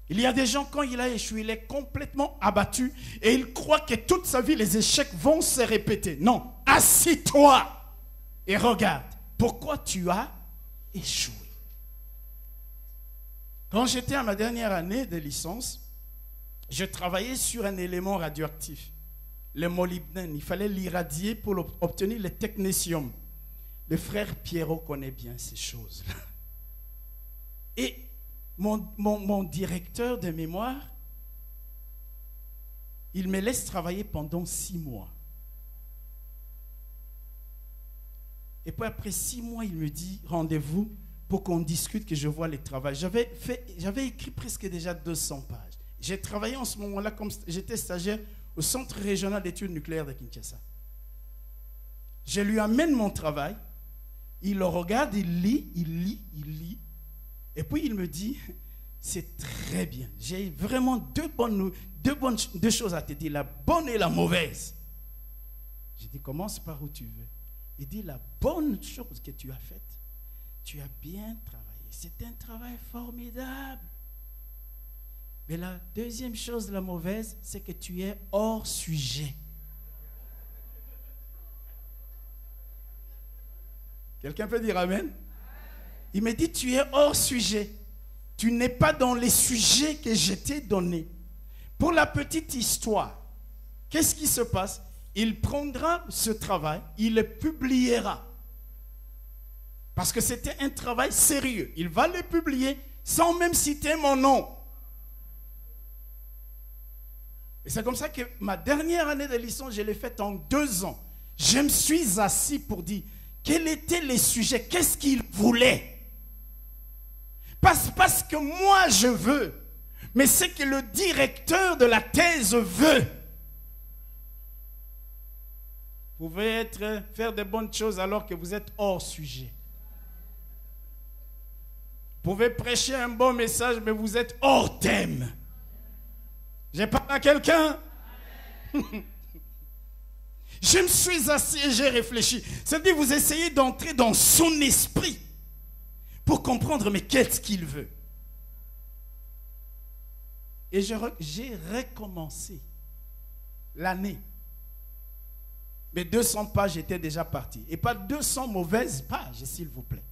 Il y a des gens, quand il a échoué, il est complètement abattu et il croit que toute sa vie, les échecs vont se répéter. Non, assis-toi et regarde pourquoi tu as échoué. Quand j'étais à ma dernière année de licence, je travaillais sur un élément radioactif, le molybdène. Il fallait l'irradier pour obtenir le technétium. Le frère Pierrot connaît bien ces choses-là. Et mon directeur de mémoire, il me laisse travailler pendant 6 mois. Et puis après 6 mois, il me dit, rendez-vous pour qu'on discute, que je vois les travaux. J'avais écrit presque déjà 200 pages. J'ai travaillé en ce moment-là, comme j'étais stagiaire au Centre régional d'études nucléaires de Kinshasa. Je lui amène mon travail, il le regarde, il lit, et puis il me dit, c'est très bien, j'ai vraiment deux choses à te dire, la bonne et la mauvaise. J'ai dit, commence par où tu veux. Il dit, la bonne chose que tu as faite, tu as bien travaillé, c'est un travail formidable. Mais la deuxième chose, la mauvaise, c'est que tu es hors sujet. Quelqu'un peut dire amen? Il me dit, tu es hors sujet. Tu n'es pas dans les sujets que je t'ai donnés. Pour la petite histoire, qu'est-ce qui se passe? il prendra ce travail, il le publiera. Parce que c'était un travail sérieux. Il va le publier sans même citer mon nom. Et c'est comme ça que ma dernière année de licence, je l'ai faite en 2 ans. Je me suis assis pour dire, quels étaient les sujets, qu'est-ce qu'il voulait. Parce que moi je veux, mais c'est que le directeur de la thèse veut. Vous pouvez faire de bonnes choses alors que vous êtes hors sujet. Vous pouvez prêcher un bon message, mais vous êtes hors thème. J'ai parlé à quelqu'un. Je me suis assis et j'ai réfléchi. C'est-à-dire, vous essayez d'entrer dans son esprit pour comprendre, mais qu'est-ce qu'il veut. Et j'ai recommencé l'année. Mais 200 pages étaient déjà parties. Et pas 200 mauvaises pages, s'il vous plaît.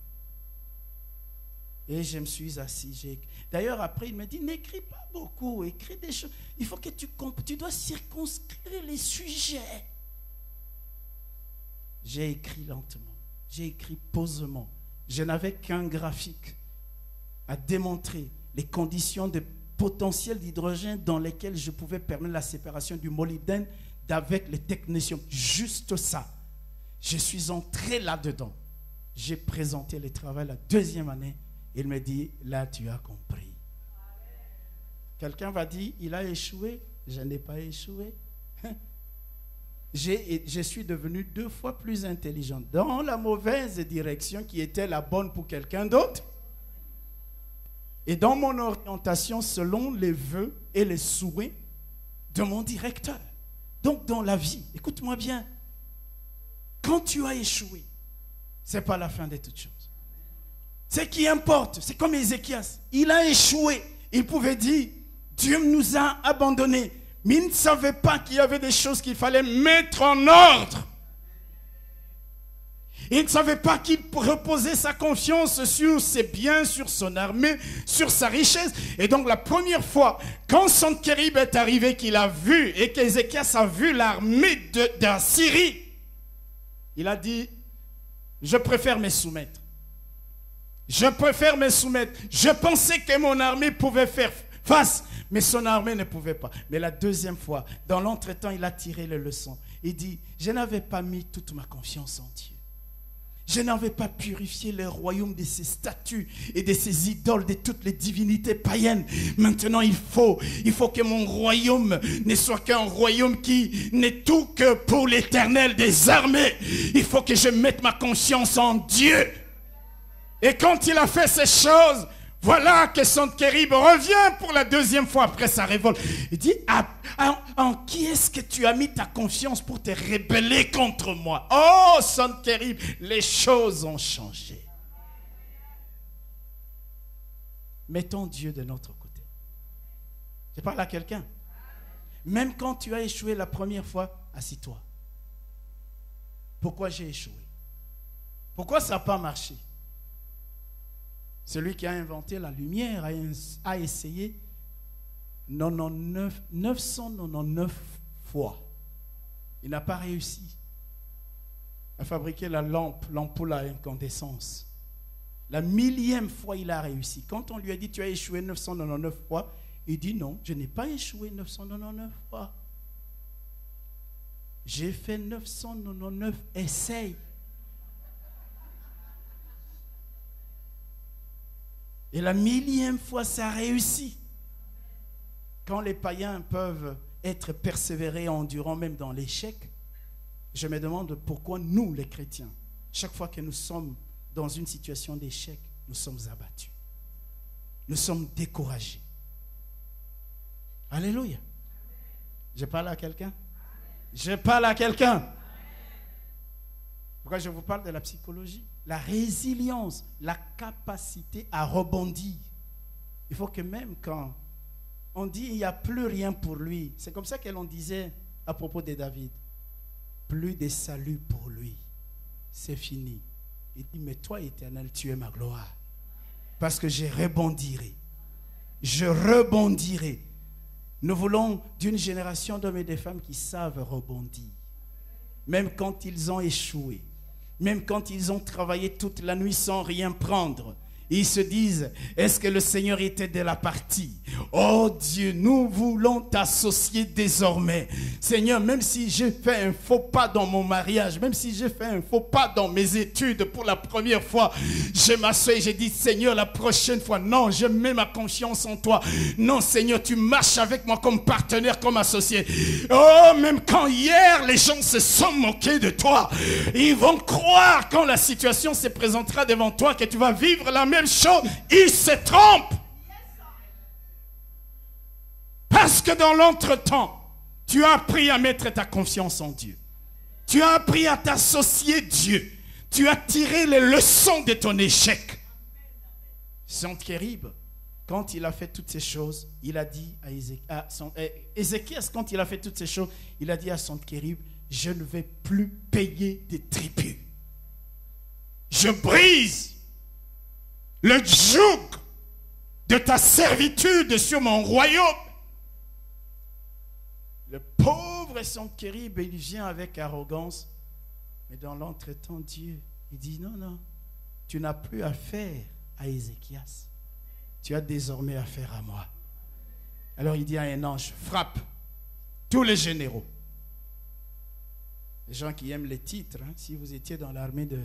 Et je me suis assis. D'ailleurs, après, il me dit, n'écris pas beaucoup, écris des choses. Il faut que tu dois circonscrire les sujets. J'ai écrit lentement, j'ai écrit posément. Je n'avais qu'un graphique à démontrer les conditions de potentiel d'hydrogène dans lesquelles je pouvais permettre la séparation du molybdène d'avec les technétium. Juste ça. Je suis entré là-dedans. J'ai présenté le travail la 2e année. Il me dit, là tu as compris. Quelqu'un va dire, il a échoué. Je n'ai pas échoué. Je suis devenu 2 fois plus intelligent dans la mauvaise direction qui était la bonne pour quelqu'un d'autre. Et dans mon orientation selon les vœux et les souhaits de mon directeur. Donc dans la vie, écoute-moi bien, quand tu as échoué, ce n'est pas la fin de toute chose. Ce qui importe, c'est comme Ézéchias. Il a échoué. Il pouvait dire, Dieu nous a abandonnés. Mais il ne savait pas qu'il y avait des choses qu'il fallait mettre en ordre. Il ne savait pas qu'il reposait sa confiance sur ses biens, sur son armée, sur sa richesse. Et donc la première fois, quand Sennachérib est arrivé, qu'il a vu, et qu'Ézéchias a vu l'armée d'Assyrie, il a dit, je préfère me soumettre. Je préfère me soumettre. Je pensais que mon armée pouvait faire face, mais son armée ne pouvait pas. Mais la 2e fois, dans l'entretemps, il a tiré les leçons. Il dit, je n'avais pas mis toute ma confiance en Dieu. Je n'avais pas purifié le royaume de ses statues et de ses idoles, de toutes les divinités païennes. Maintenant, il faut que mon royaume ne soit qu'un royaume qui n'est tout que pour l'Éternel des armées. Il faut que je mette ma confiance en Dieu. Et quand il a fait ces choses, voilà que Sennachérib revient pour la 2e fois après sa révolte. Il dit, en qui est-ce que tu as mis ta confiance pour te rebeller contre moi? Oh, Sennachérib, les choses ont changé. Mettons Dieu de notre côté. Je parle à quelqu'un. Même quand tu as échoué la première fois, assis-toi. Pourquoi j'ai échoué? Pourquoi ça n'a pas marché? Celui qui a inventé la lumière a essayé 999 fois. Il n'a pas réussi à fabriquer l'ampoule à incandescence. La 1000e fois, il a réussi. Quand on lui a dit, tu as échoué 999 fois, il dit, non, je n'ai pas échoué 999 fois. J'ai fait 999 essais. Et la 1000e fois, ça a réussi. Quand les païens peuvent être persévérés, endurants même dans l'échec, je me demande pourquoi nous, les chrétiens, chaque fois que nous sommes dans une situation d'échec, nous sommes abattus. Nous sommes découragés. Alléluia. Je parle à quelqu'un? Je parle à quelqu'un. Pourquoi je vous parle de la psychologie? La résilience, la capacité à rebondir. Il faut que même quand on dit il n'y a plus rien pour lui, c'est comme ça que l'on disait à propos de David. Plus de salut pour lui. C'est fini. Il dit, mais toi, Éternel, tu es ma gloire. Parce que je rebondirai. Je rebondirai. Nous voulons d'une génération d'hommes et de femmes qui savent rebondir. même quand ils ont échoué, même quand ils ont travaillé toute la nuit sans rien prendre, ils se disent, est-ce que le Seigneur était de la partie? Oh Dieu, nous voulons t'associer désormais. Seigneur, même si j'ai fait un faux pas dans mon mariage, même si j'ai fait un faux pas dans mes études pour la première fois, je m'assois et je dis, Seigneur, la prochaine fois, non, je mets ma confiance en toi. Non, Seigneur, tu marches avec moi comme partenaire, comme associé. Oh, même quand hier, les gens se sont moqués de toi, ils vont croire quand la situation se présentera devant toi que tu vas vivre la même chose, il se trompe. Parce que dans l'entretemps, tu as appris à mettre ta confiance en Dieu. Tu as appris à t'associer Dieu. Tu as tiré les leçons de ton échec. Sennacherib, quand il a fait toutes ces choses, il a dit à Ézéchias, quand il a fait toutes ces choses, il a dit à Sennacherib, je ne vais plus payer des tribus. Je brise le joug de ta servitude sur mon royaume. Le pauvre Sennacherib, il vient avec arrogance. Mais dans l'entretemps, Dieu, il dit, non, non, tu n'as plus affaire à Ézéchias. Tu as désormais affaire à moi. Alors il dit à un ange, frappe tous les généraux. Les gens qui aiment les titres, hein, si vous étiez dans l'armée de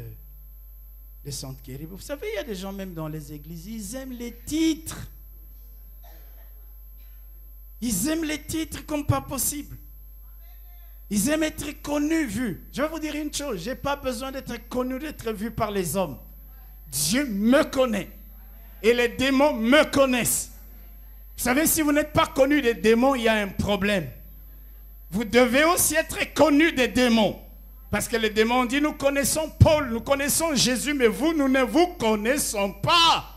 Sennacherib. Vous savez, il y a des gens même dans les églises, ils aiment les titres. Ils aiment les titres comme pas possible. Ils aiment être connus, vus. Je vais vous dire une chose, je n'ai pas besoin d'être connu, d'être vu par les hommes. Dieu me connaît. Et les démons me connaissent. Vous savez, si vous n'êtes pas connu des démons, il y a un problème. Vous devez aussi être connu des démons. Parce que les démons ont dit, nous connaissons Paul, nous connaissons Jésus, mais vous, nous ne vous connaissons pas.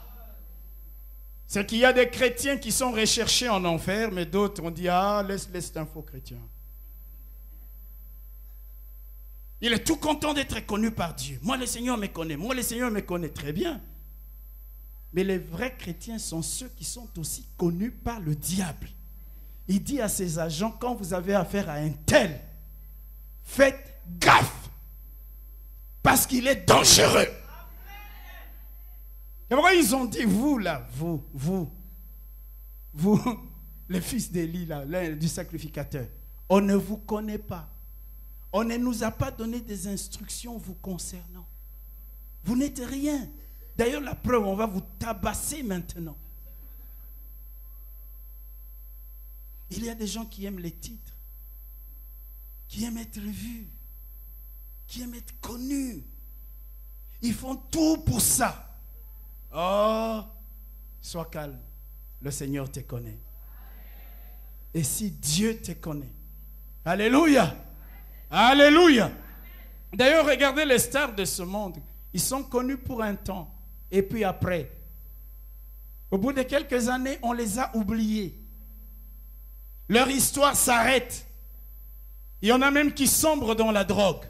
C'est qu'il y a des chrétiens qui sont recherchés en enfer, mais d'autres ont dit, ah, laisse un faux chrétien. Il est tout content d'être connu par Dieu. Moi, le Seigneur me connaît. Moi, le Seigneur me connaît très bien. Mais les vrais chrétiens sont ceux qui sont aussi connus par le diable. Il dit à ses agents, quand vous avez affaire à un tel, faites gaffe, parce qu'il est dangereux. Et pourquoi ils ont dit, vous là, vous, le fils d'Élie là, du sacrificateur, on ne vous connaît pas. On ne nous a pas donné des instructions vous concernant. Vous n'êtes rien. D'ailleurs, la preuve, on va vous tabasser maintenant. Il y a des gens qui aiment les titres, qui aiment être vus, qui aiment être connus. Ils font tout pour ça. Oh, sois calme. Le Seigneur te connaît. Et si Dieu te connaît, alléluia, alléluia. D'ailleurs, regardez les stars de ce monde. Ils sont connus pour un temps. Et puis après, au bout de quelques années, on les a oubliés. Leur histoire s'arrête. Il y en a même qui sombrent dans la drogue.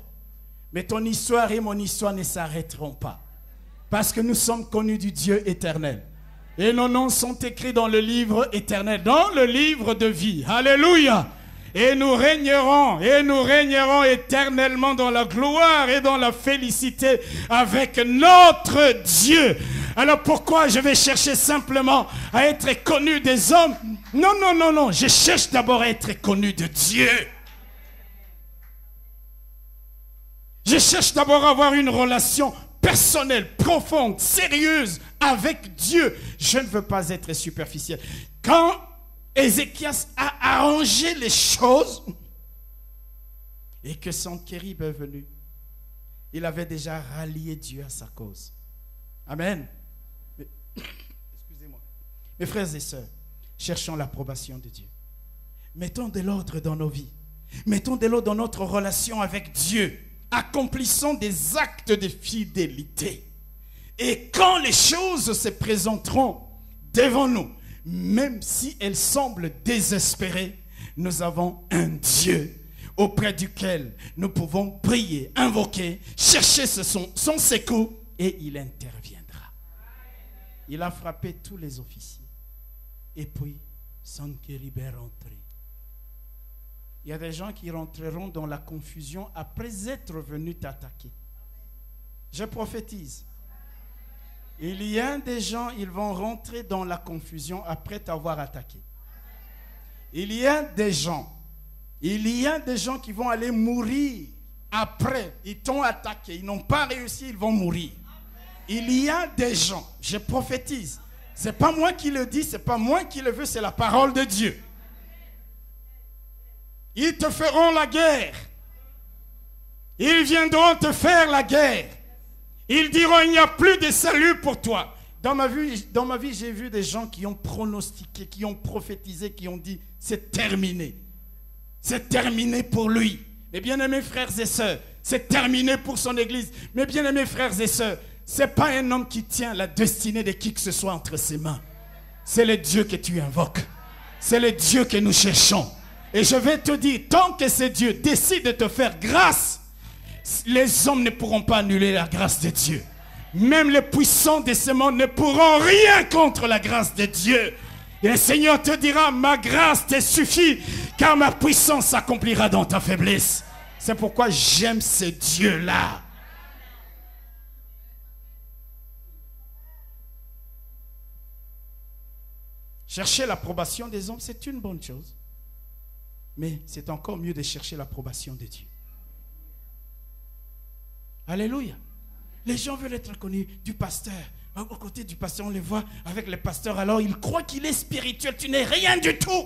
Mais ton histoire et mon histoire ne s'arrêteront pas. Parce que nous sommes connus du Dieu éternel. Et nos noms sont écrits dans le livre éternel, dans le livre de vie. Alléluia! Et nous régnerons éternellement dans la gloire et dans la félicité avec notre Dieu. Alors pourquoi je vais chercher simplement à être connu des hommes? Non, non, non, non. Je cherche d'abord à être connu de Dieu. Je cherche d'abord à avoir une relation personnelle, profonde, sérieuse avec Dieu. Je ne veux pas être superficiel. Quand Ézéchias a arrangé les choses et que Sennacherib est venu, il avait déjà rallié Dieu à sa cause. Amen. Excusez-moi. Mes frères et sœurs, cherchons l'approbation de Dieu. Mettons de l'ordre dans nos vies. Mettons de l'ordre dans notre relation avec Dieu. Accomplissons des actes de fidélité. Et quand les choses se présenteront devant nous, même si elles semblent désespérées, nous avons un Dieu auprès duquel nous pouvons prier, invoquer, chercher son secours et il interviendra. Il a frappé tous les officiers. Et puis, Sennacherib est rentré. Il y a des gens qui rentreront dans la confusion après être venus t'attaquer. Je prophétise. Il y a des gens, ils vont rentrer dans la confusion après t'avoir attaqué. Il y a des gens qui vont aller mourir après. Ils t'ont attaqué, ils n'ont pas réussi, ils vont mourir. Il y a des gens, je prophétise. Ce n'est pas moi qui le dis, ce n'est pas moi qui le veux, c'est la parole de Dieu. Ils te feront la guerre. Ils viendront te faire la guerre. Ils diront, il n'y a plus de salut pour toi. Dans ma vie, j'ai vu des gens qui ont pronostiqué, qui ont prophétisé, qui ont dit, c'est terminé. C'est terminé pour lui. Mes bien-aimés frères et sœurs, c'est terminé pour son église. Mes bien-aimés frères et sœurs, ce n'est pas un homme qui tient la destinée de qui que ce soit entre ses mains. C'est le Dieu que tu invoques. C'est le Dieu que nous cherchons. Et je vais te dire, tant que ce Dieu décide de te faire grâce, les hommes ne pourront pas annuler la grâce de Dieu. Même les puissants de ce monde ne pourront rien contre la grâce de Dieu. Et le Seigneur te dira, ma grâce te suffit, car ma puissance s'accomplira dans ta faiblesse. C'est pourquoi j'aime ce Dieu-là. Chercher l'approbation des hommes, c'est une bonne chose. Mais c'est encore mieux de chercher l'approbation de Dieu. Alléluia. Les gens veulent être connus du pasteur. Au côté du pasteur, on les voit avec le pasteur. Alors, ils croient qu'il est spirituel. Tu n'es rien du tout.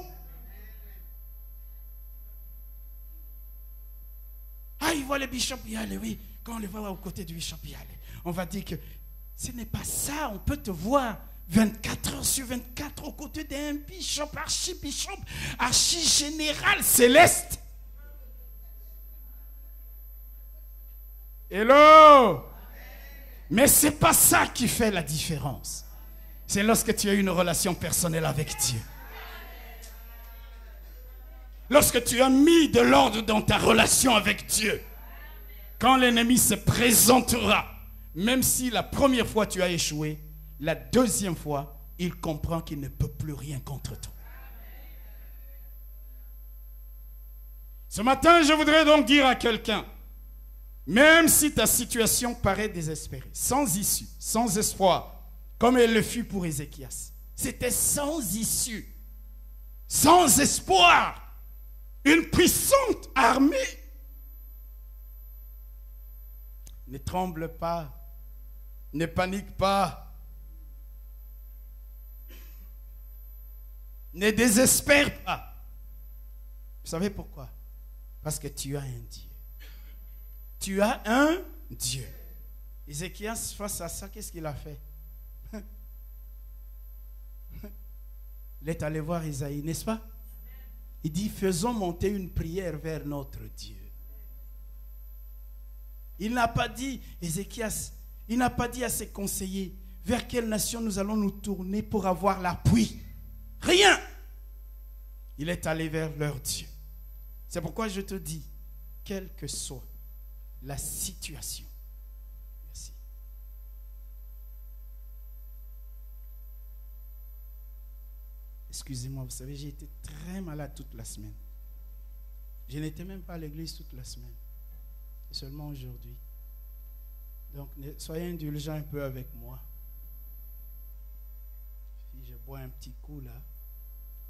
Ah, ils voient le bishop y aller, oui. Quand on les voit au côté du bishop y aller, on va dire que ce n'est pas ça. On peut te voir 24 heures sur 24 aux côtés d'un bishop, archibishop, archigénéral céleste. Hello! Mais ce n'est pas ça qui fait la différence. C'est lorsque tu as une relation personnelle avec Dieu. Lorsque tu as mis de l'ordre dans ta relation avec Dieu. Quand l'ennemi se présentera, même si la première fois tu as échoué, la deuxième fois, il comprend qu'il ne peut plus rien contre toi. Ce matin, je voudrais donc dire à quelqu'un, même si ta situation paraît désespérée, sans issue, sans espoir, comme elle le fut pour Ézéchias, c'était sans issue, sans espoir, une puissante armée. Ne tremble pas, ne panique pas, ne désespère pas. Vous savez pourquoi? Parce que tu as un Dieu. Tu as un Dieu. Ézéchias, face à ça, qu'est-ce qu'il a fait? Il est allé voir Isaïe, n'est-ce pas? Il dit, faisons monter une prière vers notre Dieu. Il n'a pas dit, Ézéchias, il n'a pas dit à ses conseillers, vers quelle nation nous allons nous tourner pour avoir l'appui. Rien. Il est allé vers leur Dieu. C'est pourquoi je te dis, quelle que soit la situation. Merci. Excusez-moi, vous savez, j'ai été très malade toute la semaine. Je n'étais même pas à l'église toute la semaine. C'est seulement aujourd'hui. Donc, soyez indulgents un peu avec moi. Si je bois un petit coup là,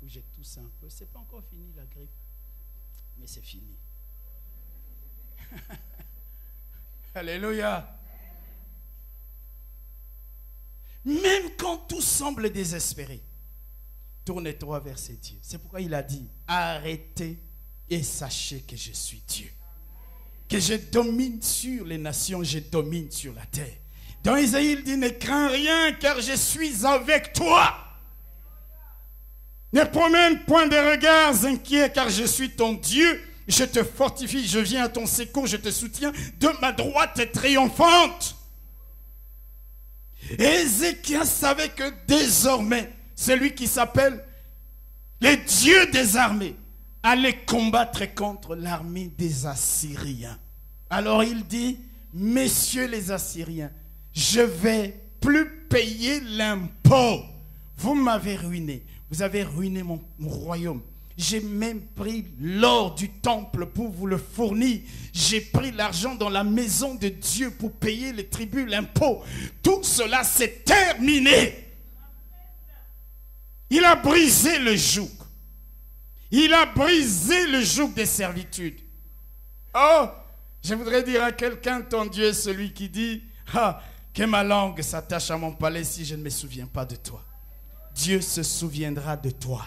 où j'ai toussé un peu, c'est pas encore fini la grippe. Mais c'est fini. Alléluia. Même quand tout semble désespéré, tourne-toi vers ces dieux. C'est pourquoi il a dit, arrêtez et sachez que je suis Dieu. Que je domine sur les nations, je domine sur la terre. Dans Isaïe, il dit, ne crains rien car je suis avec toi. Ne promène point de regards inquiets car je suis ton Dieu. Je te fortifie, je viens à ton secours, je te soutiens de ma droite triomphante. Ézéchias savait que désormais, celui qui s'appelle le Dieu des armées allait combattre contre l'armée des Assyriens. Alors il dit, messieurs les Assyriens, je vais plus payer l'impôt. Vous m'avez ruiné. Vous avez ruiné mon royaume. J'ai même pris l'or du temple pour vous le fournir. J'ai pris l'argent dans la maison de Dieu pour payer les tribus, l'impôt. Tout cela s'est terminé. Il a brisé le joug. Il a brisé le joug des servitudes. Oh, je voudrais dire à quelqu'un, ton Dieu est celui qui dit, que ma langue s'attache à mon palais si je ne me souviens pas de toi. Dieu se souviendra de toi.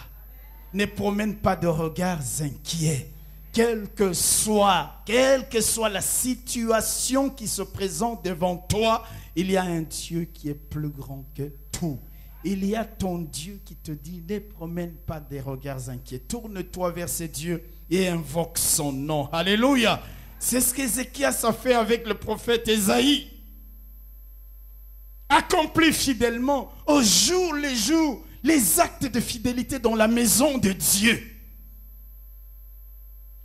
Ne promène pas de regards inquiets. Quelle que soit la situation qui se présente devant toi, il y a un Dieu qui est plus grand que tout. Il y a ton Dieu qui te dit, ne promène pas des regards inquiets. Tourne-toi vers ce Dieu et invoque son nom. Alléluia. C'est ce qu'Ézéchias a fait avec le prophète Ésaïe. Accomplis fidèlement au jour les jours les actes de fidélité dans la maison de Dieu.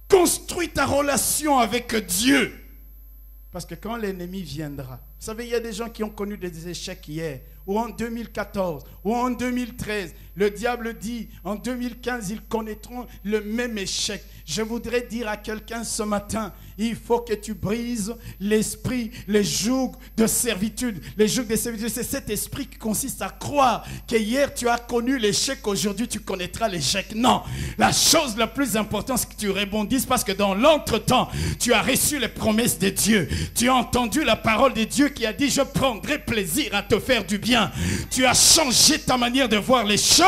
Construis ta relation avec Dieu. Parce que quand l'ennemi viendra, vous savez, il y a des gens qui ont connu des échecs hier, ou en 2014, ou en 2013. Le diable dit, en 2015, ils connaîtront le même échec. Je voudrais dire à quelqu'un ce matin, il faut que tu brises l'esprit, les jougs de servitude. Les jougs de servitude, c'est cet esprit qui consiste à croire que hier tu as connu l'échec, aujourd'hui tu connaîtras l'échec. Non, la chose la plus importante, c'est que tu rebondisses parce que dans l'entretemps, tu as reçu les promesses de Dieu. Tu as entendu la parole de Dieu qui a dit, je prendrai plaisir à te faire du bien. Tu as changé ta manière de voir les choses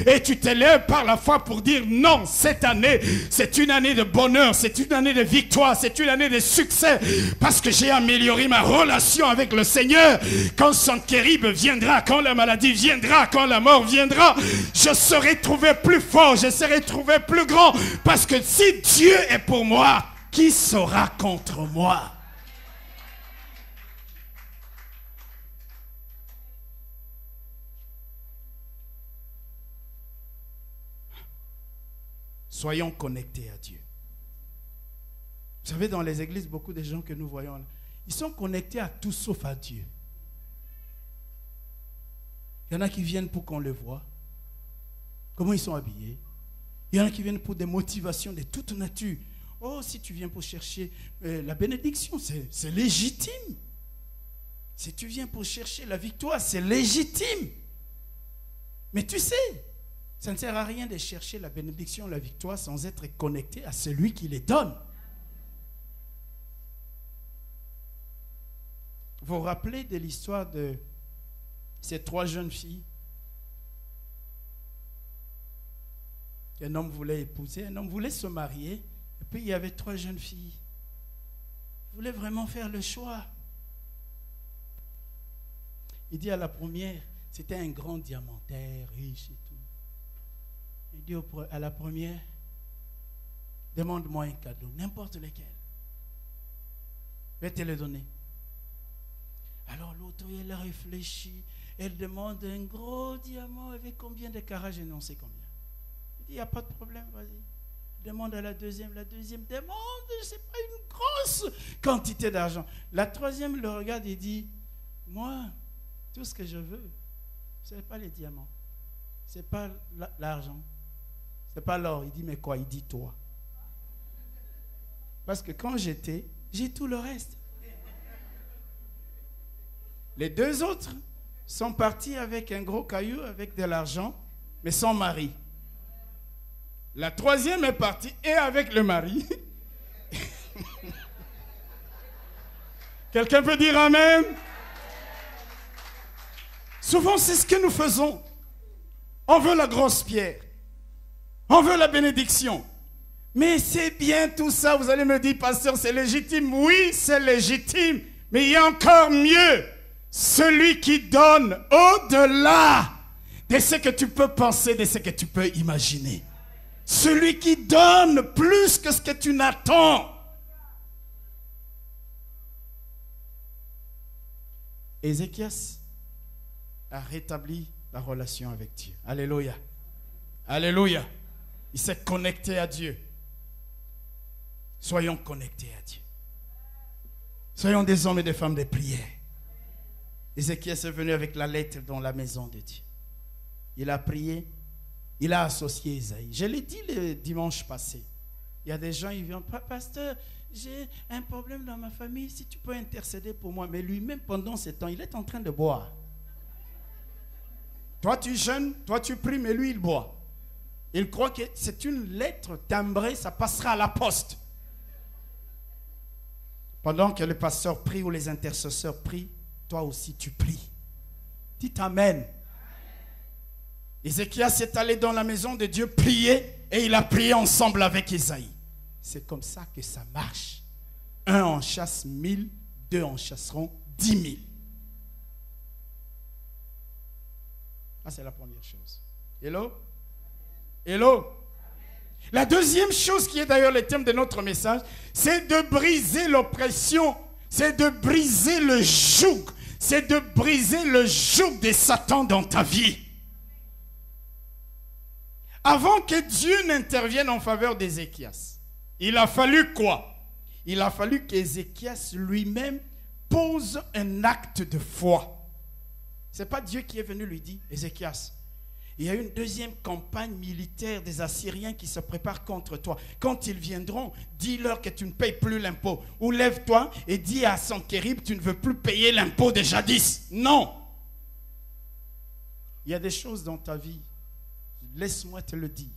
et tu t'élèves par la foi pour dire non, cette année, c'est une année de bonheur, c'est une année de victoire, c'est une année de succès parce que j'ai amélioré ma relation avec le Seigneur. Quand Sankérib viendra, quand la maladie viendra, quand la mort viendra, je serai trouvé plus fort, je serai trouvé plus grand parce que si Dieu est pour moi, qui sera contre moi? Soyons connectés à Dieu. Vous savez, dans les églises, beaucoup de gens que nous voyons là, ils sont connectés à tout sauf à Dieu. Il y en a qui viennent pour qu'on les voie. Comment ils sont habillés. Il y en a qui viennent pour des motivations de toute nature. Oh, si tu viens pour chercher la bénédiction, c'est légitime. Si tu viens pour chercher la victoire, c'est légitime. Mais tu sais, ça ne sert à rien de chercher la bénédiction, la victoire sans être connecté à celui qui les donne. Vous vous rappelez de l'histoire de ces 3 jeunes filles qu'un homme voulait épouser, un homme voulait se marier, et puis il y avait 3 jeunes filles. Ils voulaient vraiment faire le choix. Il dit à la première, c'était un grand diamantaire, riche et tout. Il dit à la première, demande-moi un cadeau, n'importe lequel. Je vais te le donner. Alors l'autre, elle réfléchit, elle demande un gros diamant avec combien de carats, je n'en sais combien. Il dit, il n'y a pas de problème, vas-y. Demande à la deuxième demande, je ne sais pas, une grosse quantité d'argent. La troisième le regarde et dit, moi, tout ce que je veux, ce n'est pas les diamants, ce n'est pas l'argent. C'est pas l'or. Il dit, mais quoi? Il dit, toi. Parce que quand j'ai tout le reste. Les 2 autres sont partis avec un gros caillou, avec de l'argent, mais sans mari. La troisième est partie et avec le mari. Quelqu'un peut dire amen? Souvent, c'est ce que nous faisons. On veut la grosse pierre. On veut la bénédiction. Mais c'est bien tout ça. Vous allez me dire, pasteur, c'est légitime. Oui, c'est légitime. Mais il y a encore mieux. Celui qui donne au-delà de ce que tu peux penser, de ce que tu peux imaginer. Celui qui donne plus que ce que tu n'attends. Ézéchias a rétabli la relation avec Dieu. Alléluia. Alléluia. Il s'est connecté à Dieu. Soyons connectés à Dieu. Soyons des hommes et des femmes de prière. Ézéchias est venu avec la lettre dans la maison de Dieu. Il a prié il a associé Isaïe. Je l'ai dit le dimanche passé. Il y a des gens, ils viennent, pasteur, j'ai un problème dans ma famille, si tu peux intercéder pour moi. Mais lui-même, pendant ce temps, il est en train de boire. Toi, tu jeûnes, toi, tu pries, mais lui, il boit. Il croit que c'est une lettre timbrée, ça passera à la poste. Pendant que le pasteur prie ou les intercesseurs prient, toi aussi, tu pries. Dites Amen. Ézéchias est allé dans la maison de Dieu prier et il a prié ensemble avec Isaïe. C'est comme ça que ça marche. Un en chasse 1000, deux en chasseront 10 000. Ça, c'est la première chose. Hello? Hello? La deuxième chose qui est d'ailleurs le thème de notre message, c'est de briser l'oppression, c'est de briser le joug, c'est de briser le joug de Satan dans ta vie. Avant que Dieu n'intervienne en faveur d'Ézéchias, il a fallu quoi? Il a fallu qu'Ézéchias lui-même pose un acte de foi. Ce n'est pas Dieu qui est venu lui dire, Ézéchias, il y a une deuxième campagne militaire des Assyriens qui se prépare contre toi. Quand ils viendront, dis-leur que tu ne payes plus l'impôt. Ou lève-toi et dis à Sankérib, tu ne veux plus payer l'impôt de jadis. Non. Il y a des choses dans ta vie. Laisse-moi te le dire.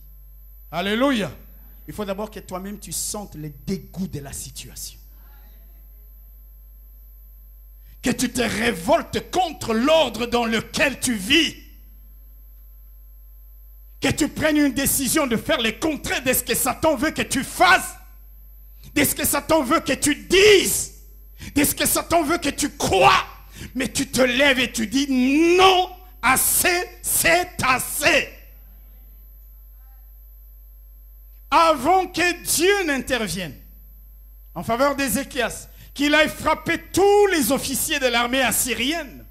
Alléluia. Il faut d'abord que toi-même tu sentes le dégoût de la situation. Que tu te révoltes contre l'ordre dans lequel tu vis. Que tu prennes une décision de faire le contraire de ce que Satan veut que tu fasses. De ce que Satan veut que tu dises. De ce que Satan veut que tu crois. Mais tu te lèves et tu dis non, assez, c'est assez. Avant que Dieu n'intervienne en faveur d'Ézéchias, qu'il aille frapper tous les officiers de l'armée assyrienne,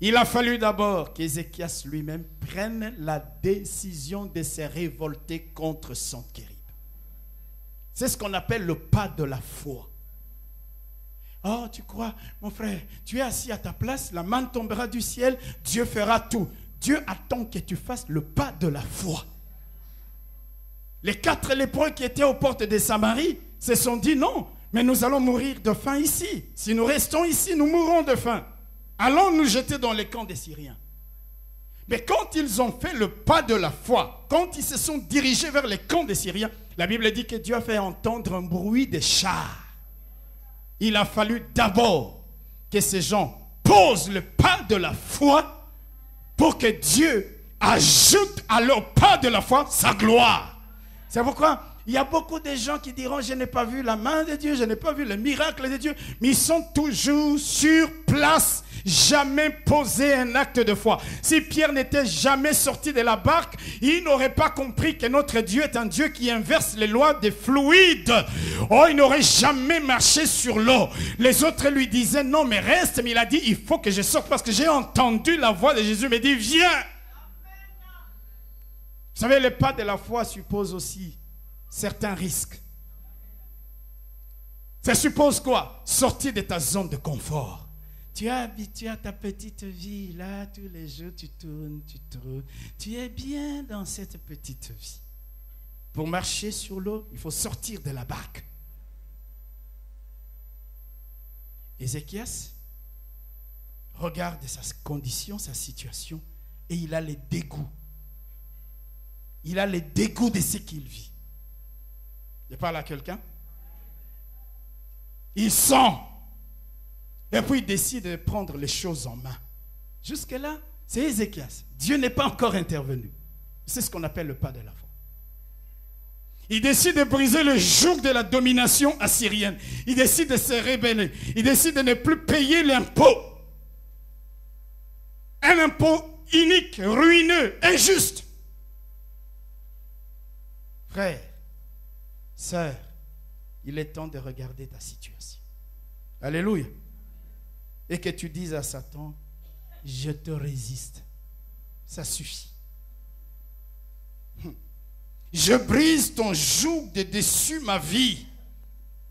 il a fallu d'abord qu'Ézéchias lui-même prenne la décision de se révolter contre Sankérib. C'est ce qu'on appelle le pas de la foi. Oh, tu crois, mon frère, tu es assis à ta place, la manne tombera du ciel, Dieu fera tout. Dieu attend que tu fasses le pas de la foi. Les 4 lépreux qui étaient aux portes de Samarie se sont dit non, mais nous allons mourir de faim ici. Si nous restons ici, nous mourrons de faim. Allons nous jeter dans les camps des Syriens. Mais quand ils ont fait le pas de la foi, quand ils se sont dirigés vers les camps des Syriens, la Bible dit que Dieu a fait entendre un bruit de chars. Il a fallu d'abord que ces gens posent le pas de la foi pour que Dieu ajoute à leur pas de la foi sa gloire. C'est pourquoi il y a beaucoup de gens qui diront je n'ai pas vu la main de Dieu, je n'ai pas vu le miracle de Dieu, mais ils sont toujours sur place, jamais posé un acte de foi. Si Pierre n'était jamais sorti de la barque, il n'aurait pas compris que notre Dieu est un Dieu qui inverse les lois des fluides. Oh, il n'aurait jamais marché sur l'eau. Les autres lui disaient non mais reste, mais il a dit il faut que je sorte parce que j'ai entendu la voix de Jésus me dire viens. Vous savez, le pas de la foi suppose aussi certains risques. Ça suppose quoi? Sortir de ta zone de confort. Tu es habitué à ta petite vie, là, tous les jours, tu tournes, tu tournes. Tu es bien dans cette petite vie. Pour marcher sur l'eau, il faut sortir de la barque. Ézéchias regarde sa condition, sa situation, et il a le dégoût. Il a le dégoût de ce qu'il vit. Je parle à quelqu'un. Il sent. Et puis il décide de prendre les choses en main. Jusque-là, c'est Ézéchias. Dieu n'est pas encore intervenu. C'est ce qu'on appelle le pas de la foi. Il décide de briser le joug de la domination assyrienne. Il décide de se rebeller. Il décide de ne plus payer l'impôt. Un impôt inique, ruineux, injuste. Frère, sœur, il est temps de regarder ta situation. Alléluia. Et que tu dises à Satan, je te résiste. Ça suffit. Je brise ton joug de dessus ma vie.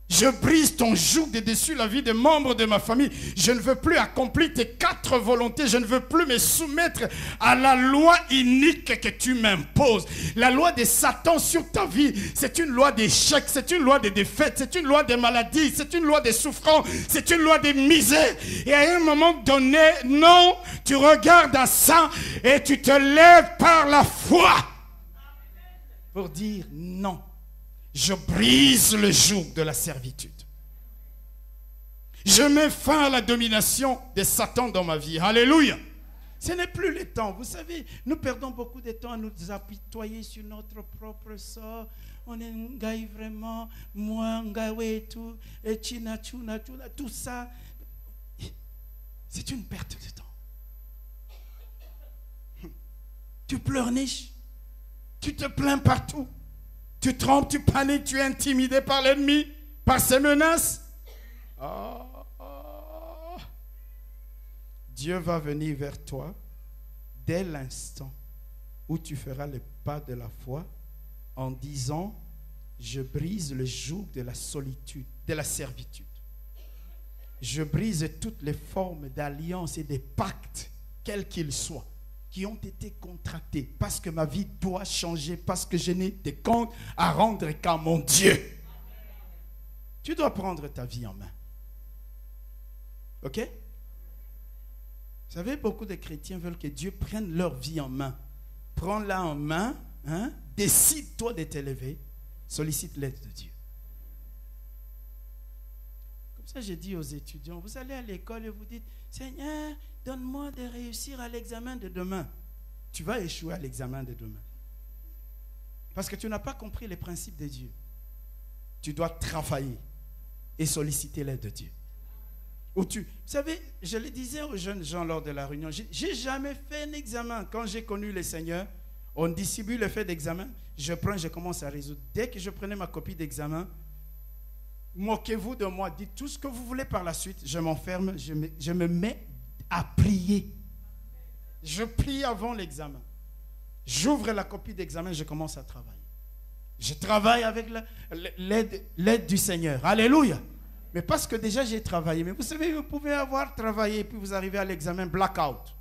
Je brise ton joug de dessus la vie des membres de ma famille. Je ne veux plus accomplir tes 4 volontés. Je ne veux plus me soumettre à la loi inique que tu m'imposes. La loi de Satan sur ta vie, c'est une loi d'échec, c'est une loi de défaite, c'est une loi de maladie, c'est une loi de souffrance, c'est une loi de misère. Et à un moment donné, non, tu regardes à ça et tu te lèves par la foi pour dire non. Je brise le joug de la servitude. Je mets fin à la domination de Satan dans ma vie. Alléluia. Ce n'est plus le temps. Vous savez, nous perdons beaucoup de temps à nous apitoyer sur notre propre sort. On est un gars vraiment, moi, un gars et tout, et china, tout ça. C'est une perte de temps. Tu pleurniches. Tu te plains partout. Tu trembles, tu paniques, tu es intimidé par l'ennemi, par ses menaces. Dieu va venir vers toi dès l'instant où tu feras le pas de la foi en disant, je brise le joug de la solitude, de la servitude. Je brise toutes les formes d'alliances et de pactes, quels qu'ils soient, qui ont été contractés parce que ma vie doit changer, parce que je n'ai des comptes à rendre qu'à mon Dieu. Tu dois prendre ta vie en main. Ok? Vous savez, beaucoup de chrétiens veulent que Dieu prenne leur vie en main. Prends-la en main, hein? Décide-toi de t'élever, sollicite l'aide de Dieu. Comme ça, j'ai dit aux étudiants, vous allez à l'école et vous dites, Seigneur, donne-moi de réussir à l'examen de demain. Tu vas échouer à l'examen de demain. Parce que tu n'as pas compris les principes de Dieu. Tu dois travailler et solliciter l'aide de Dieu. Vous savez, je le disais aux jeunes gens lors de la réunion, j'ai jamais fait un examen. Quand j'ai connu le Seigneur, on distribue le fait d'examen, je commence à résoudre. Dès que je prenais ma copie d'examen, moquez-vous de moi, dites tout ce que vous voulez par la suite, je m'enferme, je me mets à prier. Je prie avant l'examen. J'ouvre la copie d'examen, je commence à travailler. Je travaille avec l'aide du Seigneur. Alléluia. Mais parce que déjà j'ai travaillé. Mais vous savez, vous pouvez avoir travaillé et puis vous arrivez à l'examen blackout.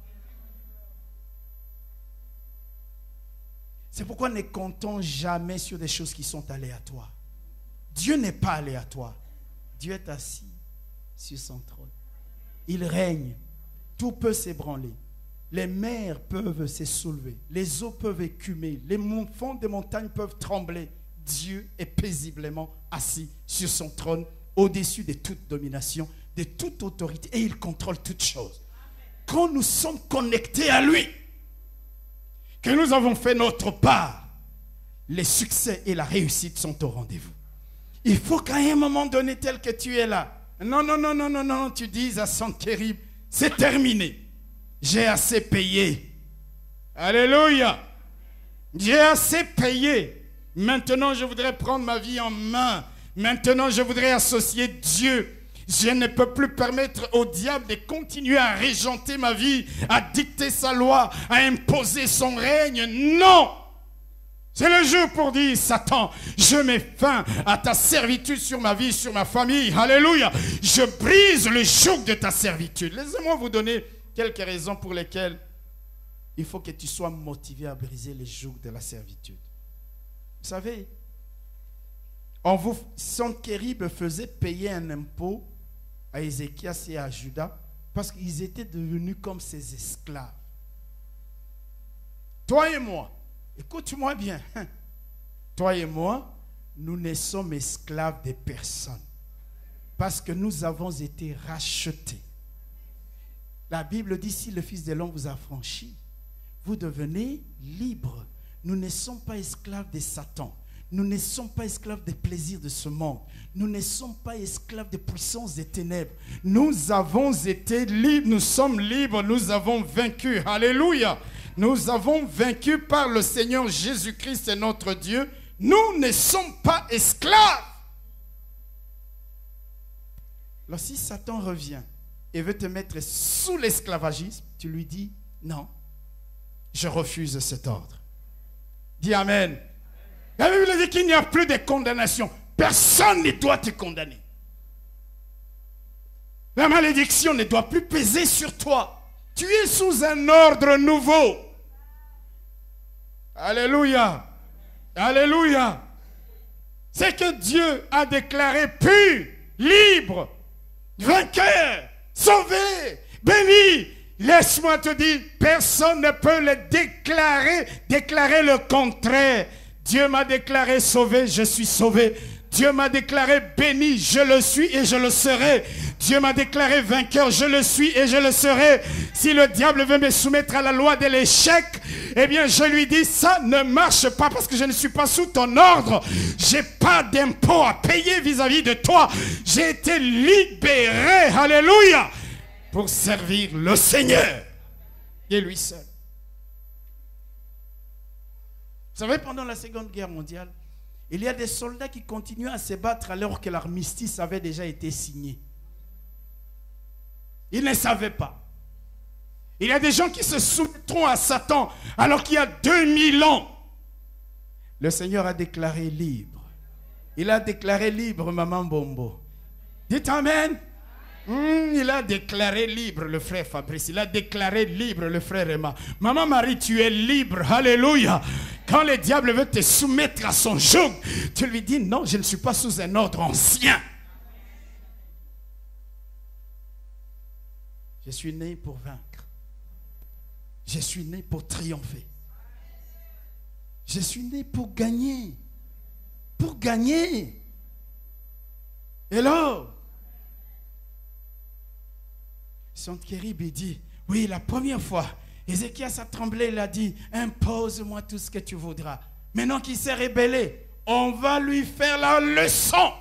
C'est pourquoi ne comptons jamais sur des choses qui sont aléatoires. Dieu n'est pas aléatoire. Dieu est assis sur son trône. Il règne. Tout peut s'ébranler. Les mers peuvent se soulever. Les eaux peuvent écumer. Les fonds des montagnes peuvent trembler. Dieu est paisiblement assis sur son trône, au-dessus de toute domination, de toute autorité. Et il contrôle toutes choses. Quand nous sommes connectés à lui, que nous avons fait notre part, les succès et la réussite sont au rendez-vous. Il faut qu'à un moment donné, tel que tu es là, non, tu dises à Sankérib, c'est terminé. J'ai assez payé. Alléluia. J'ai assez payé. Maintenant, je voudrais prendre ma vie en main. Maintenant, je voudrais associer Dieu. Je ne peux plus permettre au diable de continuer à régenter ma vie, à dicter sa loi, à imposer son règne. Non! C'est le jour pour dire, Satan, je mets fin à ta servitude sur ma vie, sur ma famille. Alléluia. Je brise le joug de ta servitude. Laissez-moi vous donner quelques raisons pour lesquelles il faut que tu sois motivé à briser le joug de la servitude. Vous savez, Sankérib faisait payer un impôt à Ézéchias et à Judas parce qu'ils étaient devenus comme ses esclaves. Toi et moi, écoute-moi bien, toi et moi, nous ne sommes esclaves de personne parce que nous avons été rachetés. La Bible dit, si le Fils de l'homme vous a franchi, vous devenez libres. Nous ne sommes pas esclaves de Satan. Nous ne sommes pas esclaves des plaisirs de ce monde. Nous ne sommes pas esclaves des puissances des ténèbres. Nous avons été libres, nous sommes libres, nous avons vaincu. Alléluia. Nous avons vaincu par le Seigneur Jésus-Christ et notre Dieu. Nous ne sommes pas esclaves. Alors si Satan revient et veut te mettre sous l'esclavagisme, tu lui dis, non, je refuse cet ordre. Dis Amen. La Bible dit qu'il n'y a plus de condamnation. Personne ne doit te condamner. La malédiction ne doit plus peser sur toi. Tu es sous un ordre nouveau. Alléluia. Alléluia. C'est que Dieu a déclaré pur, libre, vainqueur, sauvé, béni. Laisse-moi te dire, personne ne peut le déclarer le contraire. Dieu m'a déclaré sauvé, je suis sauvé. Dieu m'a déclaré béni, je le suis et je le serai. Dieu m'a déclaré vainqueur, je le suis et je le serai. Si le diable veut me soumettre à la loi de l'échec, eh bien je lui dis, ça ne marche pas parce que je ne suis pas sous ton ordre. Je n'ai pas d'impôt à payer vis-à-vis de toi. J'ai été libéré, alléluia, pour servir le Seigneur et lui seul. Vous savez, pendant la Seconde Guerre mondiale, il y a des soldats qui continuaient à se battre alors que l'armistice avait déjà été signé. Ils ne savaient pas. Il y a des gens qui se soumettront à Satan alors qu'il y a 2000 ans. Le Seigneur a déclaré libre. Il a déclaré libre, Maman Bombo. Dites Amen. Il a déclaré libre le frère Fabrice. Il a déclaré libre le frère Emma. Maman Marie, tu es libre. Alléluia. Quand le diable veut te soumettre à son joug, tu lui dis non, je ne suis pas sous un ordre ancien. Je suis né pour vaincre. Je suis né pour triompher. Je suis né pour gagner. Pour gagner. Hello. Saint-Kérib dit, oui, la première fois, Ézéchias a tremblé, il a dit, impose-moi tout ce que tu voudras. Maintenant qu'il s'est rébellé, on va lui faire la leçon.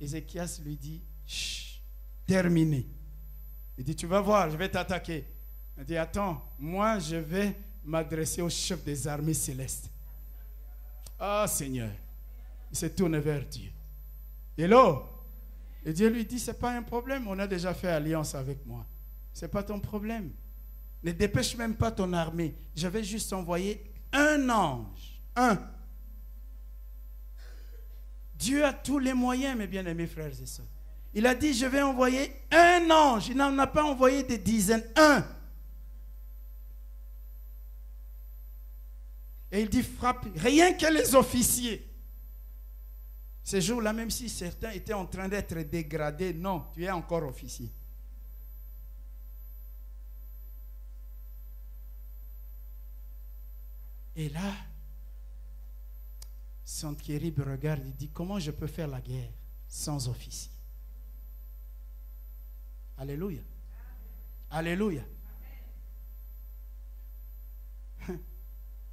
Ézéchias lui dit, chut, terminé. Il dit, tu vas voir, je vais t'attaquer. Il dit, attends, moi je vais m'adresser au chef des armées célestes. Ah Seigneur, il se tourne vers Dieu. Hello. Et Dieu lui dit, ce n'est pas un problème, on a déjà fait alliance avec moi. Ce n'est pas ton problème. Ne dépêche même pas ton armée. Je vais juste envoyer un ange. Un. Dieu a tous les moyens, mes bien-aimés frères et sœurs. Il a dit, je vais envoyer un ange. Il n'en a pas envoyé des dizaines. Un. Et il dit, frappe. Rien que les officiers. Ces jours-là, même si certains étaient en train d'être dégradés, non, tu es encore officier. Et là, Saint-Kérib regarde et dit, comment je peux faire la guerre sans officier? Alléluia. Alléluia.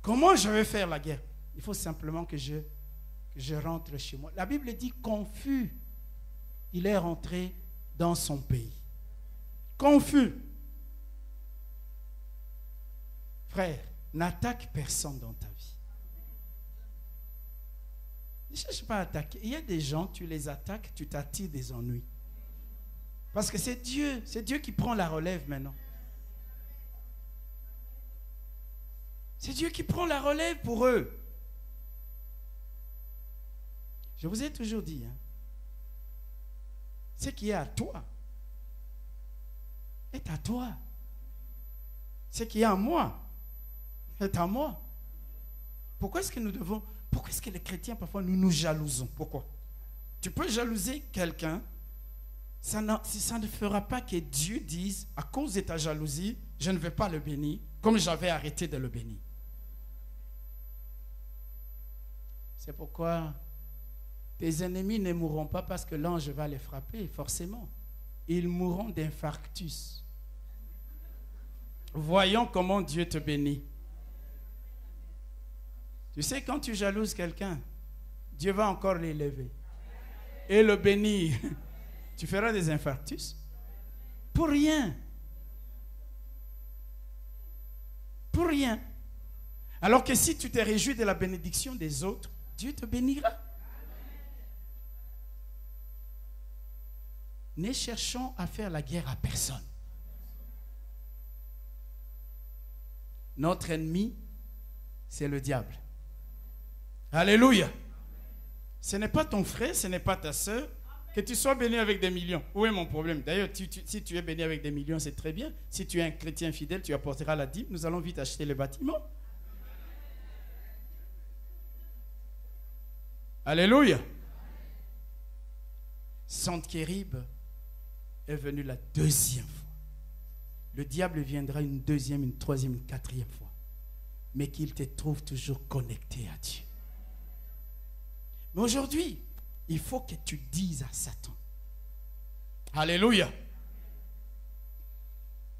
Comment je vais faire la guerre? Il faut simplement que je rentre chez moi. La Bible dit confus, il est rentré dans son pays. Confus. Frère, n'attaque personne dans ta vie. Ne cherche pas à attaquer. Il y a des gens, tu les attaques, tu t'attires des ennuis. Parce que c'est Dieu qui prend la relève maintenant. C'est Dieu qui prend la relève pour eux. Je vous ai toujours dit, ce qui est à toi est à toi. Ce qui est à moi est à moi. Pourquoi est-ce que les chrétiens, parfois, nous jalousons? Pourquoi? Tu peux jalouser quelqu'un, ça ne fera pas que Dieu dise, à cause de ta jalousie, je ne vais pas le bénir, comme j'avais arrêté de le bénir. C'est pourquoi tes ennemis ne mourront pas parce que l'ange va les frapper, forcément. Ils mourront d'infarctus. Voyons comment Dieu te bénit. Tu sais, quand tu jalouses quelqu'un, Dieu va encore l'élever et le bénir. Tu feras des infarctus pour rien. Pour rien. Alors que si tu te réjouis de la bénédiction des autres, Dieu te bénira. Ne cherchons à faire la guerre à personne. Notre ennemi, c'est le diable. Alléluia. Ce n'est pas ton frère, ce n'est pas ta soeur. Que tu sois béni avec des millions. Où est mon problème? D'ailleurs, si tu es béni avec des millions, c'est très bien. Si tu es un chrétien fidèle, tu apporteras la dîme. Nous allons vite acheter le bâtiment. Alléluia. Sentkerib est venu la deuxième fois. Le diable viendra une deuxième, une troisième, une quatrième fois. Mais qu'il te trouve toujours connecté à Dieu. Mais aujourd'hui, il faut que tu dises à Satan, alléluia,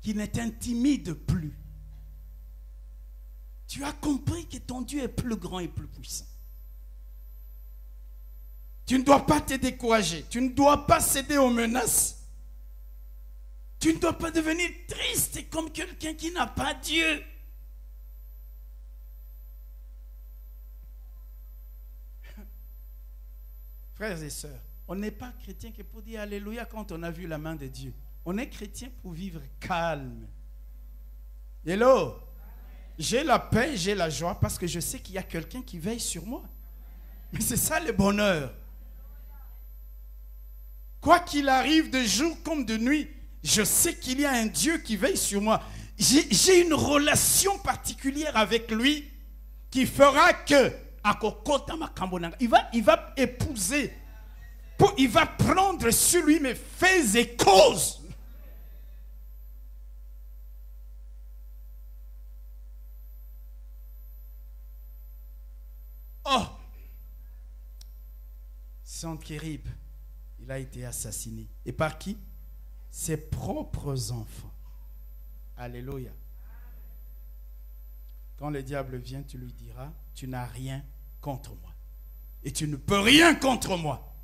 qu'il ne t'intimide plus. Tu as compris que ton Dieu est plus grand et plus puissant. Tu ne dois pas te décourager. Tu ne dois pas céder aux menaces. Tu ne dois pas devenir triste comme quelqu'un qui n'a pas Dieu. Frères et sœurs, on n'est pas chrétien que pour dire alléluia quand on a vu la main de Dieu. On est chrétien pour vivre calme. Hello. J'ai la paix, j'ai la joie parce que je sais qu'il y a quelqu'un qui veille sur moi. Mais c'est ça le bonheur. Quoi qu'il arrive de jour comme de nuit, je sais qu'il y a un Dieu qui veille sur moi. J'ai une relation particulière avec lui qui fera que il va épouser, il va prendre sur lui mes faits et causes. Oh, Sentkerib, il a été assassiné. Et par qui? Ses propres enfants. Alléluia. Quand le diable vient, tu lui diras, tu n'as rien contre moi. Et tu ne peux rien contre moi.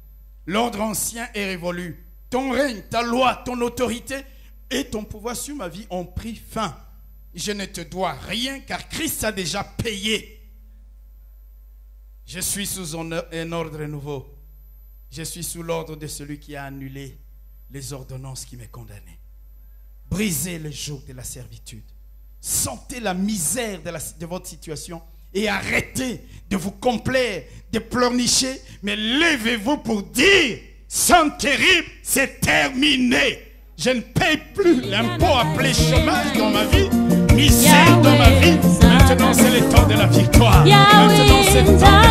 L'ordre ancien est révolu. Ton règne, ta loi, ton autorité et ton pouvoir sur ma vie ont pris fin. Je ne te dois rien car Christ a déjà payé. Je suis sous un ordre nouveau. Je suis sous l'ordre de celui qui a annulé les ordonnances qui me condamnaient. Brisez le joug de la servitude. Sentez la misère de votre situation et arrêtez de vous complaire, de pleurnicher, mais levez-vous pour dire, Sentkerib, c'est terminé. Je ne paye plus l'impôt appelé chômage dans ma vie, misère dans ma vie. Maintenant, c'est le temps de la victoire. Maintenant, c'est le temps